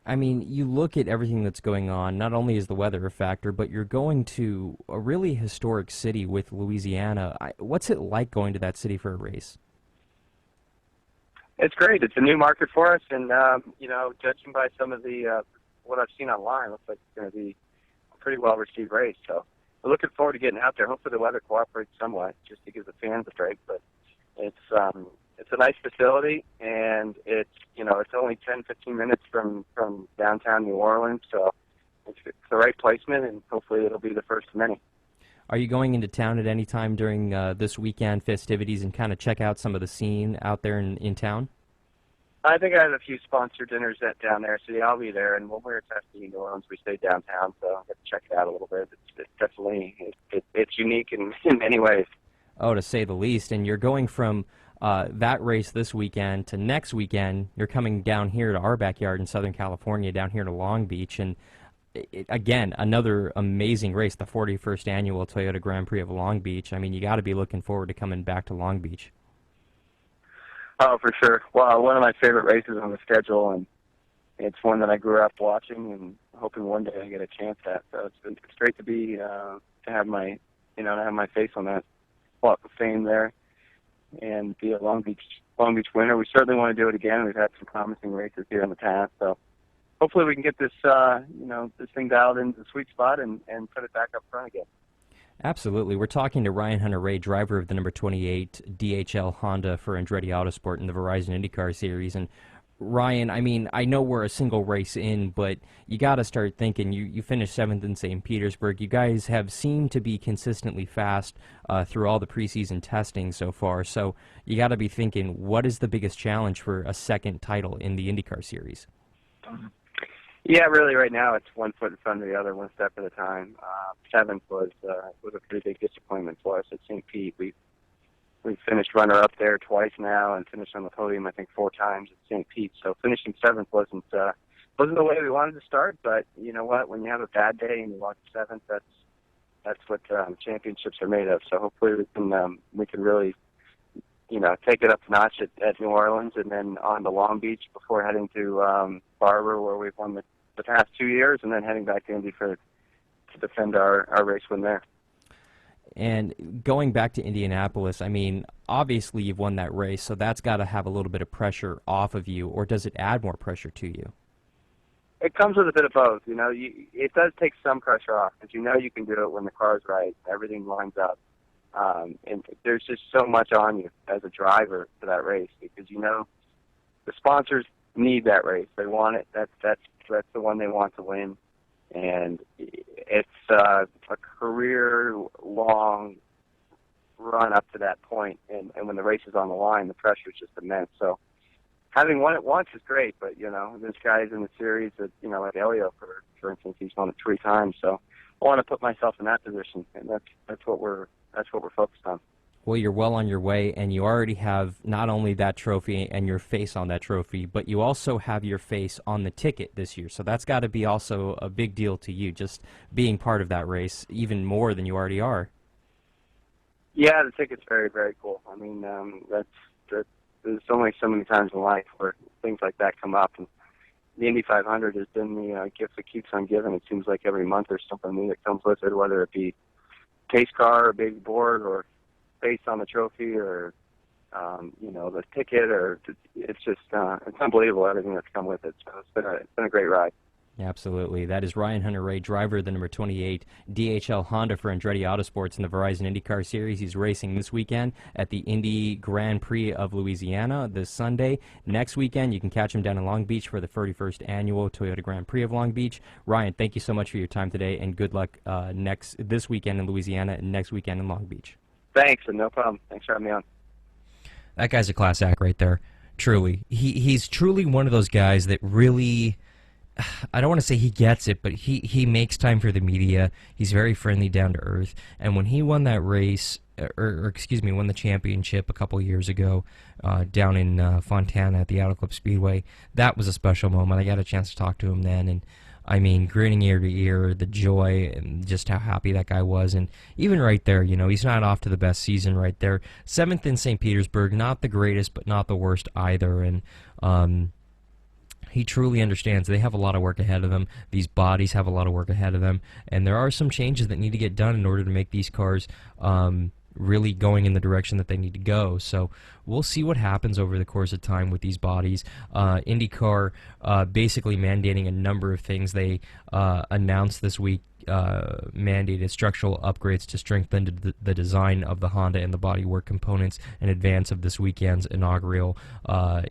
I mean, you look at everything that's going on, not only is the weather a factor, but you're going to a really historic city with Louisiana. What's it like going to that city for a race? It's great. It's a new market for us, and, judging by some of the what I've seen online, it looks like it's going to be a pretty well-received race. So we're looking forward to getting out there. Hopefully the weather cooperates somewhat just to give the fans a break, but it's a nice facility, and it's only 10-15 minutes from downtown New Orleans, so it's the right placement, and hopefully it'll be the first of many. Are you going into town at any time during this weekend festivities and kind of check out some of the scene out there in town? I think I have a few sponsor dinners down there, so yeah, I'll be there. And when we were testing in New Orleans, we stayed downtown, so I'll get to check it out a little bit. It's definitely it's unique in many ways. Oh, to say the least. And you're going from that race this weekend to next weekend. You're coming down here to our backyard in Southern California, down here to Long Beach, and again, another amazing race, the 41st annual Toyota Grand Prix of Long Beach. I mean, you got to be looking forward to coming back to Long Beach. Oh, for sure. Well, one of my favorite races on the schedule, and it's one that I grew up watching and hoping one day I get a chance at. So it's great to be to have my face on that walk of fame there and be a Long Beach winner. We certainly want to do it again. We've had some promising races here in the past, so hopefully we can get this this thing dialed into the sweet spot and put it back up front again. Absolutely. We're talking to Ryan Hunter-Reay, driver of the number 28 DHL Honda for Andretti Autosport in the Verizon IndyCar Series. And Ryan, I mean, I know we're a single race in, but you got to start thinking. You finished 7th in St. Petersburg. You guys have seemed to be consistently fast through all the preseason testing so far. So you got to be thinking, what is the biggest challenge for a second title in the IndyCar Series? Yeah, really, right now it's one foot in front of the other, one step at a time. 7th was a pretty big disappointment for us at St. Pete. We've finished runner-up there twice now and finished on the podium, I think, 4 times at St. Pete. So finishing 7th wasn't the way we wanted to start, but you know what? When you have a bad day and you walk 7th, that's what championships are made of. So hopefully we can really take it up a notch at New Orleans and then on to Long Beach before heading to Barber, where we've won the past 2 years, and then heading back to Indy to defend our race win there. And going back to Indianapolis, I mean, obviously you've won that race, so that's got to have a little bit of pressure off of you, or does it add more pressure to you? It comes with a bit of both. It does take some pressure off, because you can do it when the car's right, everything lines up. And there's just so much on you as a driver for that race, because the sponsors need that race. They want it. That's the one they want to win, and it's a career-long run up to that point. And when the race is on the line, the pressure is just immense. So having won it once is great, but there's guys in the series that like Elio, for instance, he's won it 3 times. So I want to put myself in that position, and that's what we're focused on. Well, you're well on your way, and you already have not only that trophy and your face on that trophy, but you also have your face on the ticket this year. So that's got to be also a big deal to you, just being part of that race, even more than you already are. Yeah, the ticket's very, very cool. I mean, there's only so many times in life where things like that come up, and the Indy 500 has been the gift that keeps on giving. It seems like every month there's something new that comes with it, whether it be pace car or baby board or based on the trophy or the ticket, or it's just it's unbelievable everything that's come with it. So it's been a great ride. Absolutely. That is Ryan Hunter-Reay, driver of the number 28 DHL Honda for Andretti Autosports in the Verizon IndyCar Series. He's racing this weekend at the Indy Grand Prix of Louisiana this Sunday. Next weekend, you can catch him down in Long Beach for the 31st annual Toyota Grand Prix of Long Beach. Ryan, thank you so much for your time today, and good luck this weekend in Louisiana and next weekend in Long Beach. Thanks, and no problem. Thanks for having me on. That guy's a class act right there. Truly. He's truly one of those guys that really I don't want to say he gets it, but he makes time for the media. He's very friendly, down to earth. And when he won that race, or excuse me, won the championship a couple years ago down in Fontana at the Auto Club Speedway, that was a special moment. I got a chance to talk to him then, and I mean, grinning ear to ear, the joy and just how happy that guy was. And even right there, you know, he's not off to the best season right there. 7th in St. Petersburg, not the greatest, but not the worst either. And he truly understands they have a lot of work ahead of them. These bodies have a lot of work ahead of them. And there are some changes that need to get done in order to make these cars really going in the direction that they need to go. So we'll see what happens over the course of time with these bodies. IndyCar basically mandating a number of things. They announced this week mandated structural upgrades to strengthen the design of the Honda and the bodywork components in advance of this weekend's inaugural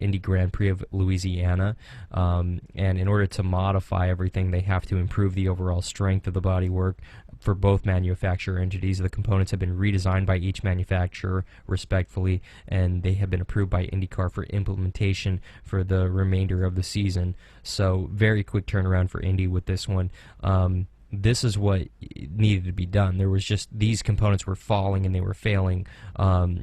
Indy Grand Prix of Louisiana. And in order to modify everything, they have to improve the overall strength of the bodywork for both manufacturer entities. The components have been redesigned by each manufacturer respectfully, and they have been approved by IndyCar for implementation for the remainder of the season. So very quick turnaround for Indy with this one. This is what needed to be done. There was just, these components were falling and they were failing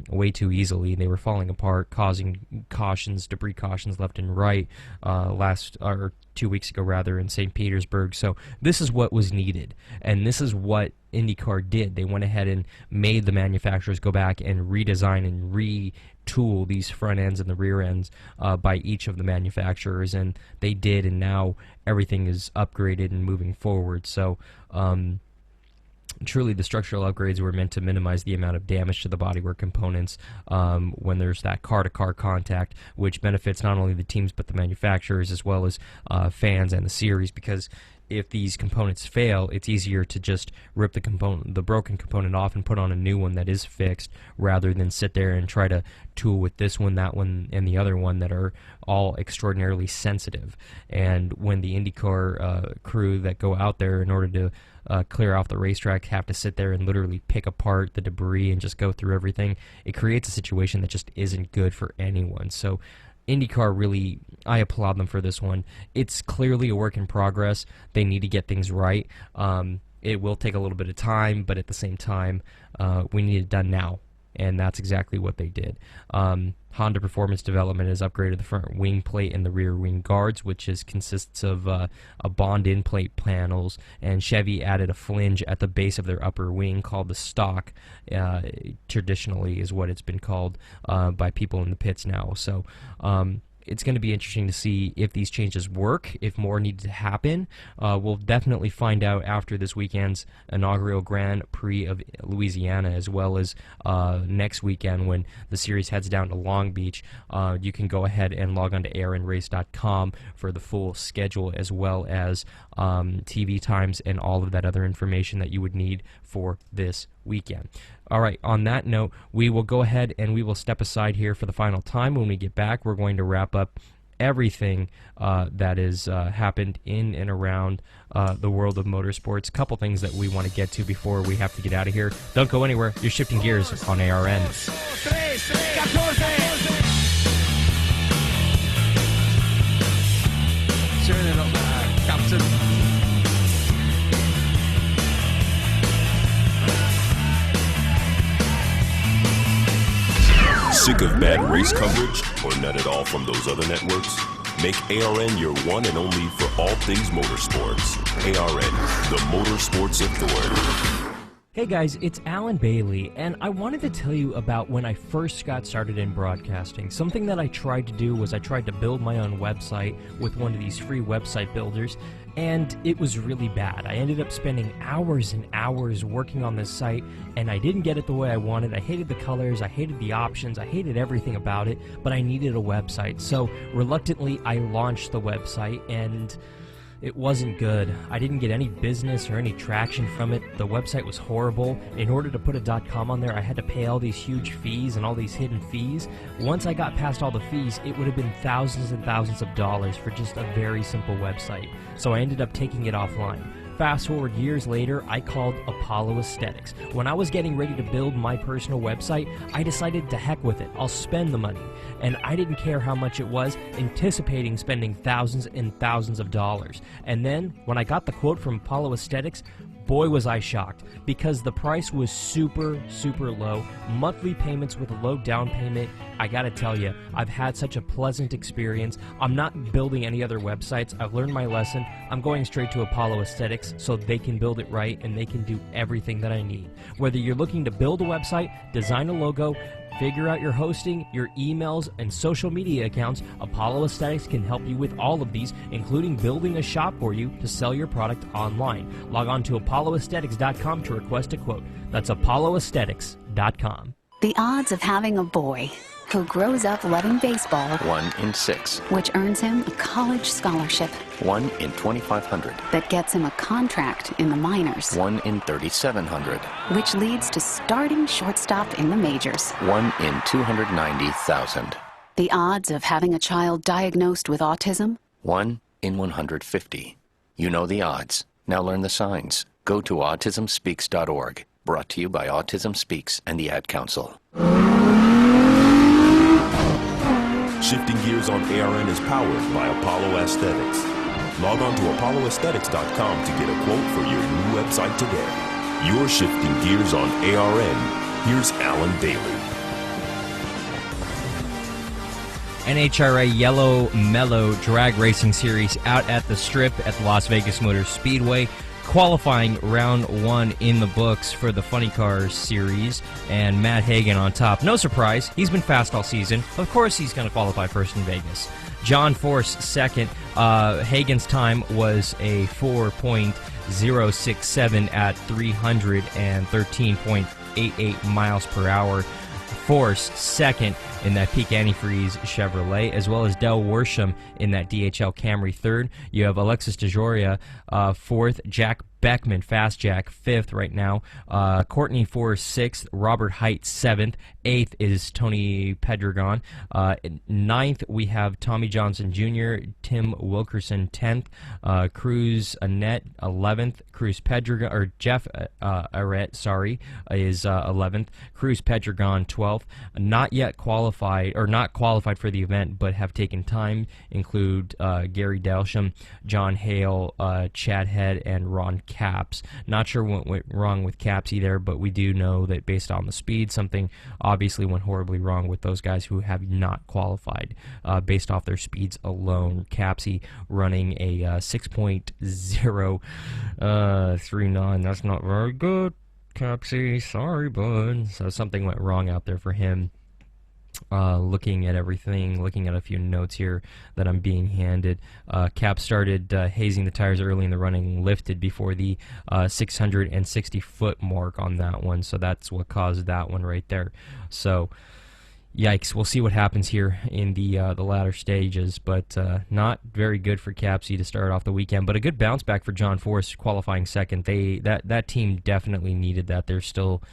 way too easily. They were falling apart, causing debris cautions left and right or 2 weeks ago rather, in St. Petersburg. So this is what was needed, and this is what IndyCar did. They went ahead and made the manufacturers go back and redesign and retool these front ends and the rear ends by each of the manufacturers, and they did, and now everything is upgraded and moving forward. So truly, the structural upgrades were meant to minimize the amount of damage to the bodywork components when there's that car-to-car contact, which benefits not only the teams but the manufacturers as well as fans and the series, because if these components fail, it's easier to just rip the broken component off and put on a new one that is fixed, rather than sit there and try to tool with this one, that one, and the other one that are all extraordinarily sensitive. And when the IndyCar crew that go out there in order to clear off the racetrack have to sit there and literally pick apart the debris and just go through everything, it creates a situation that just isn't good for anyone. So IndyCar, really, I applaud them for this one. It's clearly a work in progress. They need to get things right. It will take a little bit of time, but at the same time, we need it done now, and that's exactly what they did. Honda Performance Development has upgraded the front wing plate and the rear wing guards, which consists of a bond-in plate panels, and Chevy added a flange at the base of their upper wing called the stock, traditionally is what it's been called by people in the pits now. So it's going to be interesting to see if these changes work, if more need to happen. We'll definitely find out after this weekend's inaugural Grand Prix of Louisiana, as well as next weekend when the series heads down to Long Beach. You can go ahead and log on to ARNrace.com for the full schedule, as well as TV times and all of that other information that you would need for this weekend. All right, on that note, we will go ahead and we will step aside here for the final time. When we get back, we're going to wrap up everything that has happened in and around the world of motorsports. A couple things that we want to get to before we have to get out of here. Don't go anywhere. You're shifting gears on ARN. Sick of bad race coverage or none at all from those other networks? Make ARN your one and only for all things motorsports. ARN, the Motorsports Authority. Hey guys, it's Alan Bailey, and I wanted to tell you about when I first got started in broadcasting. Something that I tried to do was I tried to build my own website with one of these free website builders, and it was really bad. I ended up spending hours and hours working on this site, and I didn't get it the way I wanted. I hated the colors, I hated the options, I hated everything about it, but I needed a website. So reluctantly, I launched the website, and it wasn't good. I didn't get any business or any traction from it. The website was horrible. In order to put a .com on there, I had to pay all these huge fees and all these hidden fees. Once I got past all the fees, it would have been thousands and thousands of dollars for just a very simple website. So I ended up taking it offline. fast forward years later, I called Apollo Aesthetics. When I was getting ready to build my personal website, I decided to heck with it. I'll spend the money. And I didn't care how much it was, anticipating spending thousands and thousands of dollars. And then, when I got the quote from Apollo Aesthetics, boy was I shocked, because the price was super, super low. Monthly payments with a low down payment. I gotta tell you, I've had such a pleasant experience. I'm not building any other websites. I've learned my lesson. I'm going straight to Apollo Aesthetics so they can build it right and they can do everything that I need. Whether you're looking to build a website, design a logo, figure out your hosting, your emails, and social media accounts, Apollo Aesthetics can help you with all of these, including building a shop for you to sell your product online. Log on to apolloaesthetics.com to request a quote. That's apolloaesthetics.com. The odds of having a boy who grows up loving baseball, 1 in 6, which earns him a college scholarship, 1 in 2,500, that gets him a contract in the minors, 1 in 3,700, which leads to starting shortstop in the majors, 1 in 290,000. The odds of having a child diagnosed with autism, 1 in 150. You know the odds. Now learn the signs. Go to autismspeaks.org. Brought to you by Autism Speaks and the Ad Council. Shifting Gears on ARN is powered by Apollo Aesthetics. Log on to apolloaesthetics.com to get a quote for your new website today. You're shifting gears on ARN. Here's Alan Bailey. NHRA Yellow Mellow Drag Racing Series out at the Strip at the Las Vegas Motor Speedway. Qualifying round 1 in the books for the Funny Cars series, and Matt Hagan on top. No surprise, he's been fast all season. Of course he's going to qualify first in Vegas. John Force second. Hagan's time was a 4.067 at 313.88 miles per hour. Force second in that peak antifreeze Chevrolet, as well as Del Worsham in that DHL Camry third. You have Alexis DeJoria fourth, Jack Beckman, Fast Jack, fifth right now. Courtney Force sixth, Robert Height seventh, eighth is Tony Pedregon. Ninth we have Tommy Johnson Jr., Tim Wilkerson 10th, Cruz Annette 11th, Cruz Pedregon, or Jeff Arrett, is 11th, Cruz Pedregon 12th. Not yet qualified, or not qualified for the event, but have taken time, include Gary Delsham, John Hale, Chad Head, and Ron Capps. Not sure what went wrong with Capps either, but we do know that based on the speed, something obviously went horribly wrong with those guys who have not qualified based off their speeds alone. Capsy running a 6.039. That's not very good, Capsy. Sorry, bud. So something went wrong out there for him. Looking at everything, looking at a few notes here that I'm being handed. Cap started hazing the tires early in the running, lifted before the 660-foot mark on that one, so that's what caused that one right there. So, yikes, we'll see what happens here in the latter stages, but not very good for Capsy to start off the weekend, but a good bounce back for John Force qualifying second. That team definitely needed that. They're still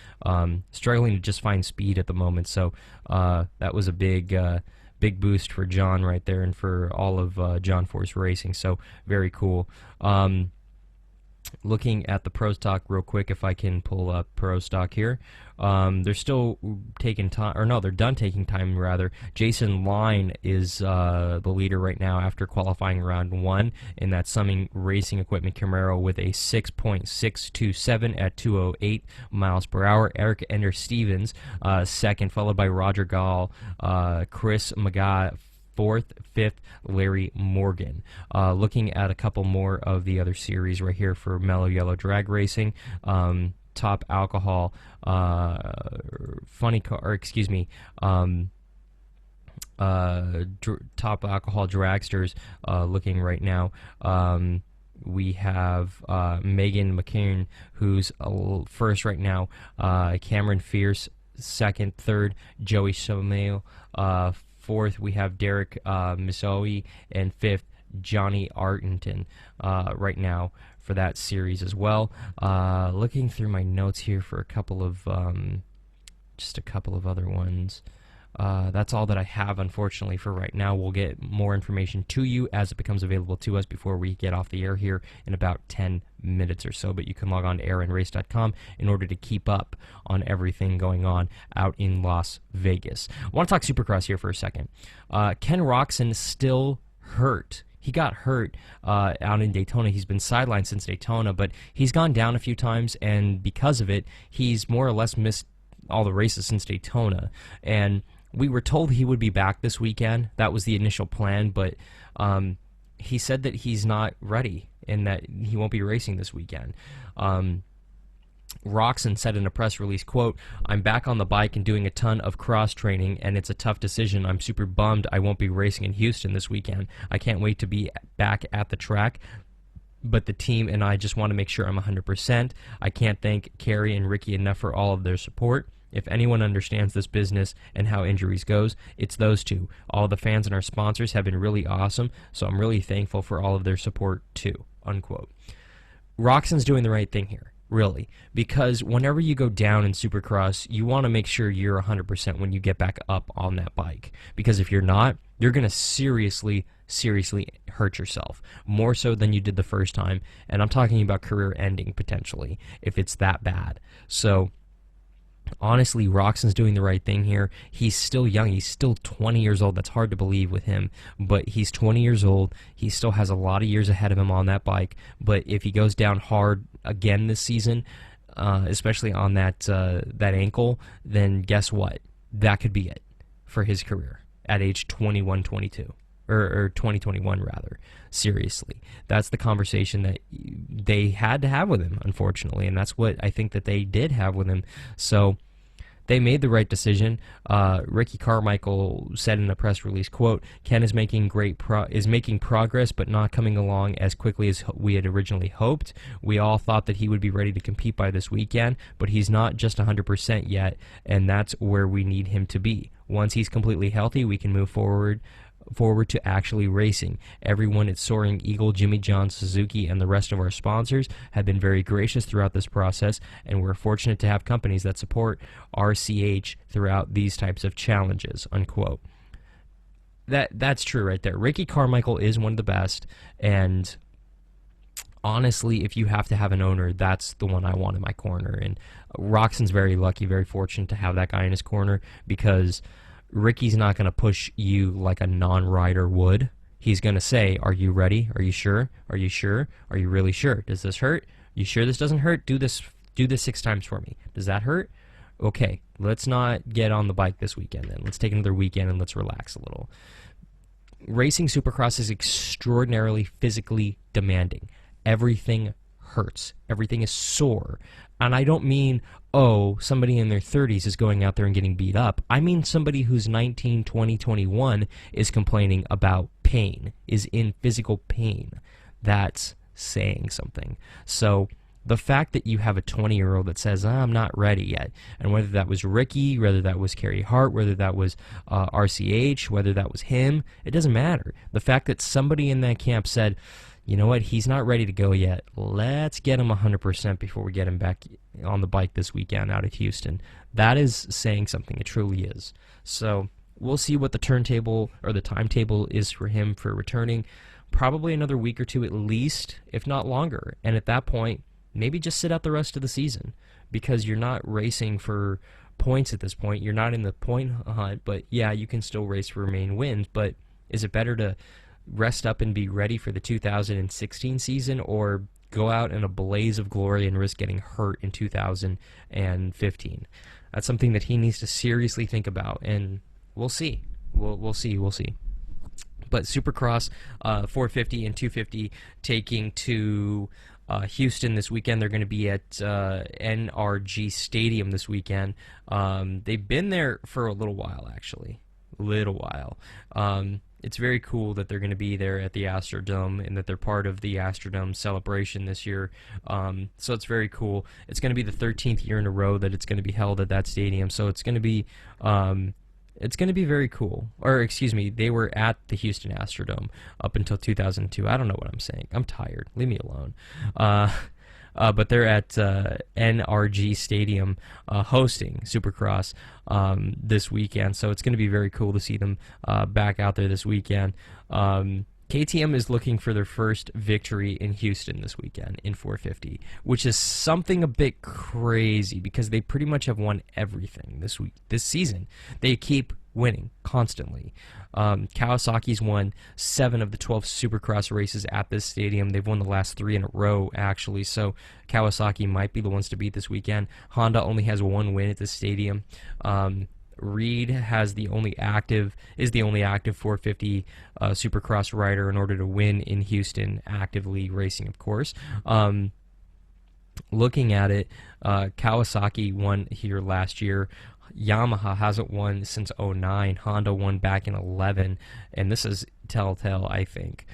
struggling to just find speed at the moment, so that was a big boost for John right there and for all of John Force Racing, so very cool. Looking at the Pro Stock real quick, if I can pull up Pro Stock here. They're still taking time, or no, they're done taking time, rather. Jason Line is the leader right now after qualifying round 1 in that Summing Racing Equipment Camaro with a 6.627 at 208 miles per hour. Eric Ender Stevens second, followed by Roger Gall, Chris McGaugh, 4th, 5th, Larry Morgan. Looking at a couple more of the other series right here for Mellow Yellow Drag Racing. Top Alcohol, Funny Car, or excuse me, Top Alcohol Dragsters looking right now. We have Megan McCune, who's first right now. Cameron Fierce, second, third. Joey Shamail, fourth. We have Derek Misowi, and fifth, Johnny Artenton right now for that series as well. Looking through my notes here for a couple of just a couple of other ones. That's all that I have, unfortunately, for right now. We'll get more information to you as it becomes available to us before we get off the air here in about 10 minutes or so. But you can log on to ARNrace.com in order to keep up on everything going on out in Las Vegas. I want to talk Supercross here for a second. Ken Roczen still hurt. He got hurt out in Daytona. He's been sidelined since Daytona, but he's gone down a few times, and because of it, he's more or less missed all the races since Daytona. And we were told he would be back this weekend. That was the initial plan, but he said that he's not ready and that he won't be racing this weekend. Roczen said in a press release, quote, "I'm back on the bike and doing a ton of cross training, and it's a tough decision. I'm super bummed I won't be racing in Houston this weekend. I can't wait to be back at the track, but the team and I just want to make sure I'm 100%. I can't thank Kerry and Ricky enough for all of their support. If anyone understands this business and how injuries goes, it's those two. All the fans and our sponsors have been really awesome, so I'm really thankful for all of their support too," unquote. Roczen's doing the right thing here, really, because whenever you go down in Supercross, you want to make sure you're 100% when you get back up on that bike, because if you're not, you're going to seriously hurt yourself, more so than you did the first time, and I'm talking about career-ending, potentially, if it's that bad. So honestly, Roczen's doing the right thing here. He's still young. He's still 20 years old. That's hard to believe with him, but he's 20 years old. He still has a lot of years ahead of him on that bike, but if he goes down hard again this season, especially on that ankle, then guess what? That could be it for his career at age 21, 22. Or 2021, rather. Seriously. That's the conversation that they had to have with him, unfortunately, and that's what I think that they did have with him. So they made the right decision. Ricky Carmichael said in a press release, quote, "Ken is making making progress, but not coming along as quickly as we had originally hoped. We all thought that he would be ready to compete by this weekend, but he's not just 100% yet, and that's where we need him to be. Once he's completely healthy, we can move forward to actually racing. Everyone at Soaring Eagle, Jimmy John, Suzuki, and the rest of our sponsors have been very gracious throughout this process, and we're fortunate to have companies that support RCH throughout these types of challenges," unquote. That's true right there. Ricky Carmichael is one of the best, and honestly, if you have to have an owner, that's the one I want in my corner, and Roczen's very lucky, very fortunate to have that guy in his corner, because Ricky's not going to push you like a non-rider would. He's going to say, "Are you ready? Are you sure? Are you sure? Are you really sure? Does this hurt? You sure this doesn't hurt? Do this 6 times for me. Does that hurt? Okay, let's not get on the bike this weekend then. Let's take another weekend and let's relax a little." Racing Supercross is extraordinarily physically demanding. Everything hurts. Everything is sore. And I don't mean, oh, somebody in their 30s is going out there and getting beat up. I mean somebody who's 19, 20, 21 is complaining about pain, is in physical pain. That's saying something. So the fact that you have a 20-year-old that says, "I'm not ready yet," and whether that was Ricky, whether that was Kerry Hart, whether that was RCH, whether that was him, it doesn't matter. The fact that somebody in that camp said, "You know what, he's not ready to go yet. Let's get him 100% before we get him back on the bike this weekend out at Houston," that is saying something. It truly is. So we'll see what the turntable or the timetable is for him for returning. Probably another week or two at least, if not longer. And at that point, maybe just sit out the rest of the season, because you're not racing for points at this point. You're not in the point hunt, but yeah, you can still race for main wins. But is it better to rest up and be ready for the 2016 season, or go out in a blaze of glory and risk getting hurt in 2015? That's something that he needs to seriously think about, and we'll see. We'll see. But Supercross 450 and 250 taking to Houston this weekend. They're going to be at NRG Stadium this weekend. They've been there for a little while, actually. It's very cool that they're going to be there at the Astrodome and that they're part of the Astrodome celebration this year. So it's very cool. It's going to be the 13th year in a row that it's going to be held at that stadium. So it's going to be very cool. Or excuse me, they were at the Houston Astrodome up until 2002. I don't know what I'm saying. I'm tired. Leave me alone. but they're at NRG Stadium hosting Supercross this weekend, so it's going to be very cool to see them back out there this weekend. KTM is looking for their first victory in Houston this weekend in 450, which is something a bit crazy because they pretty much have won everything this season. They keep winning constantly. Kawasaki's won 7 of the 12 Supercross races at this stadium. They've won the last 3 in a row, actually, so Kawasaki might be the ones to beat this weekend. Honda only has 1 win at this stadium. Reed is the only active 450 Supercross rider in order to win in Houston, actively racing, of course. Looking at it, Kawasaki won here last year. Yamaha hasn't won since 2009. Honda won back in 2011, and this is telltale, I think.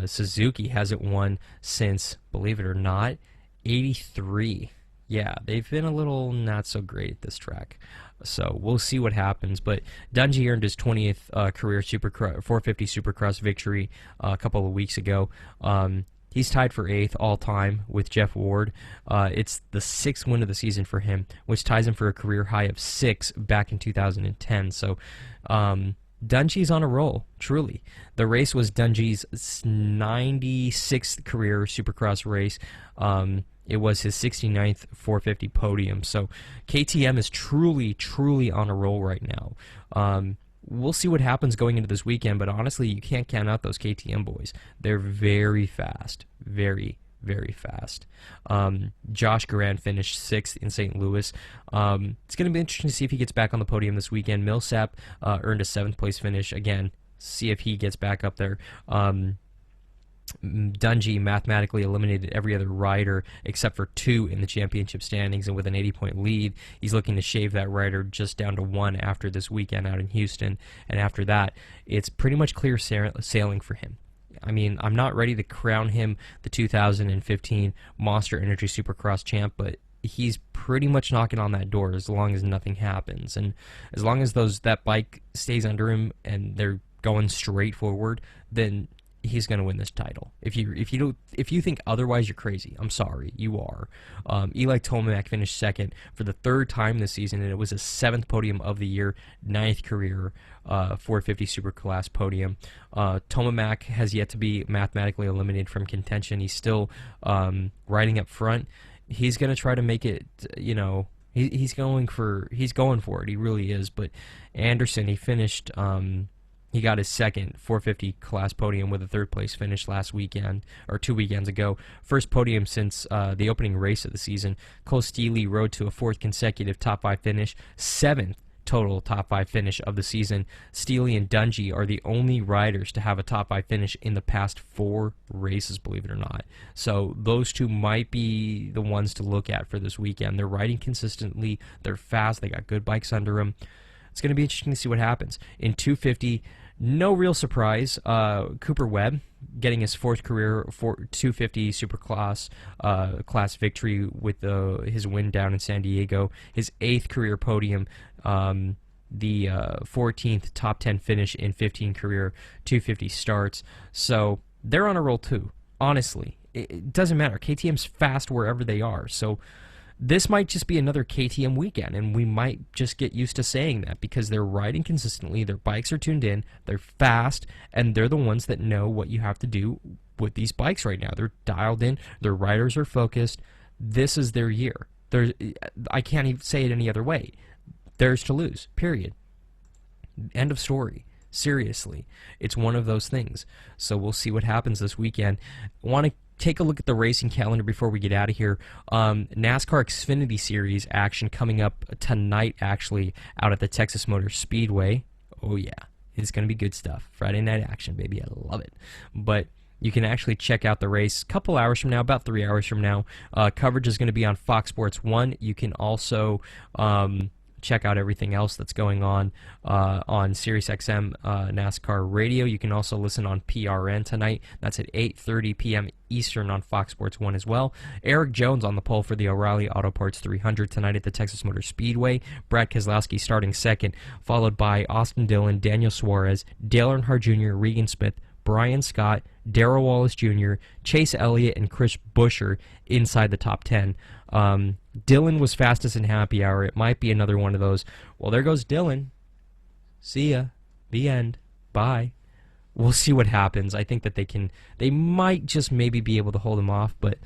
Suzuki hasn't won since, believe it or not, 1983. Yeah, they've been a little not so great at this track. So we'll see what happens. But Dungey earned his 20th career 450 Supercross victory a couple of weeks ago. He's tied for 8th all-time with Jeff Ward. It's the 6th win of the season for him, which ties him for a career high of 6 back in 2010. So Dungey's on a roll, truly. The race was Dungey's 96th career Supercross race. It was his 69th 450 podium. So KTM is truly, truly on a roll right now. We'll see what happens going into this weekend, but honestly, you can't count out those KTM boys. They're very fast. Very, very fast. Josh Garand finished 6th in St. Louis. It's going to be interesting to see if he gets back on the podium this weekend. Millsap earned a 7th place finish. Again, see if he gets back up there. Dungey mathematically eliminated every other rider except for 2 in the championship standings, and with an 80-point lead, he's looking to shave that rider just down to 1 after this weekend out in Houston, and after that, it's pretty much clear sailing for him. I mean, I'm not ready to crown him the 2015 Monster Energy Supercross champ, but he's pretty much knocking on that door as long as nothing happens, and as long as that bike stays under him and they're going straight forward, then he's going to win this title. If you think otherwise, you're crazy. I'm sorry, you are. Eli Tomac finished 2nd for the 3rd time this season, and it was his 7th podium of the year, 9th career 450 Superclass podium. Tomac has yet to be mathematically eliminated from contention. He's still riding up front. He's going to try to make it. He's going for it. He really is. But Anderson, he finished. He got his 2nd 450 class podium with a 3rd place finish last weekend, or 2 weekends ago. First podium since the opening race of the season. Cole Steele rode to a 4th consecutive top 5 finish, 7th total top 5 finish of the season. Steele and Dungey are the only riders to have a top 5 finish in the past 4 races, believe it or not. So those two might be the ones to look at for this weekend. They're riding consistently. They're fast. They got good bikes under them. It's going to be interesting to see what happens. In 250, no real surprise. Cooper Webb getting his 4th career 250 Superclass class victory with his win down in San Diego. His 8th career podium, the 14th top 10 finish in 15 career 250 starts. So they're on a roll too, honestly. It doesn't matter. KTM's fast wherever they are. So this might just be another KTM weekend, and we might just get used to saying that because they're riding consistently, their bikes are tuned in, they're fast, and they're the ones that know what you have to do with these bikes right now. They're dialed in, their riders are focused. This is their year. I can't even say it any other way. Theirs to lose, period. End of story. Seriously. It's one of those things. So we'll see what happens this weekend. I want to take a look at the racing calendar before we get out of here. NASCAR Xfinity Series action coming up tonight, actually, out at the Texas Motor Speedway. Oh, yeah. It's going to be good stuff. Friday night action, baby. I love it. But you can actually check out the race a couple hours from now, about 3 hours from now. Coverage is going to be on Fox Sports 1. You can also check out everything else that's going on SiriusXM NASCAR Radio. You can also listen on PRN tonight. That's at 8:30 p.m. Eastern on Fox Sports 1 as well. Eric Jones on the pole for the O'Reilly Auto Parts 300 tonight at the Texas Motor Speedway. Brad Keselowski starting 2nd, followed by Austin Dillon, Daniel Suarez, Dale Earnhardt Jr., Regan Smith, Brian Scott, Darrell Wallace Jr., Chase Elliott, and Chris Buescher inside the top 10. Dylan was fastest in Happy Hour. It might be another one of those. Well, there goes Dylan. See ya. The end. Bye. We'll see what happens. I think that they might just maybe be able to hold him off, but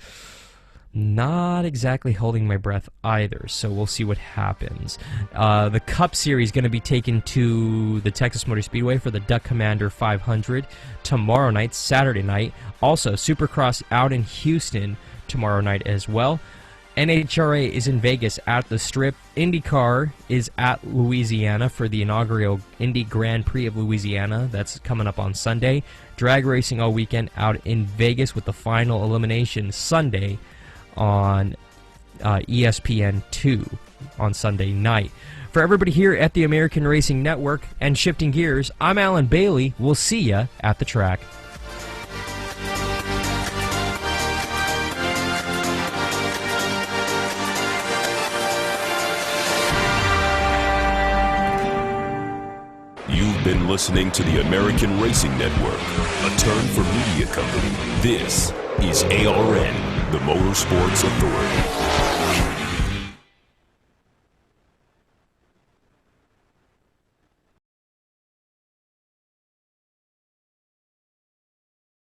not exactly holding my breath either, so we'll see what happens. The Cup Series is going to be taken to the Texas Motor Speedway for the Duck Commander 500 tomorrow night, Saturday night. Also, Supercross out in Houston tomorrow night as well. NHRA is in Vegas at the Strip. IndyCar is at Louisiana for the inaugural Indy Grand Prix of Louisiana. That's coming up on Sunday. Drag racing all weekend out in Vegas with the final elimination Sunday on ESPN2 on Sunday night. For everybody here at the American Racing Network and Shifting Gears, I'm Alan Bailey. We'll see ya at the track. You've been listening to the American Racing Network, a turn for media company. This is ARN, the Motorsports Authority.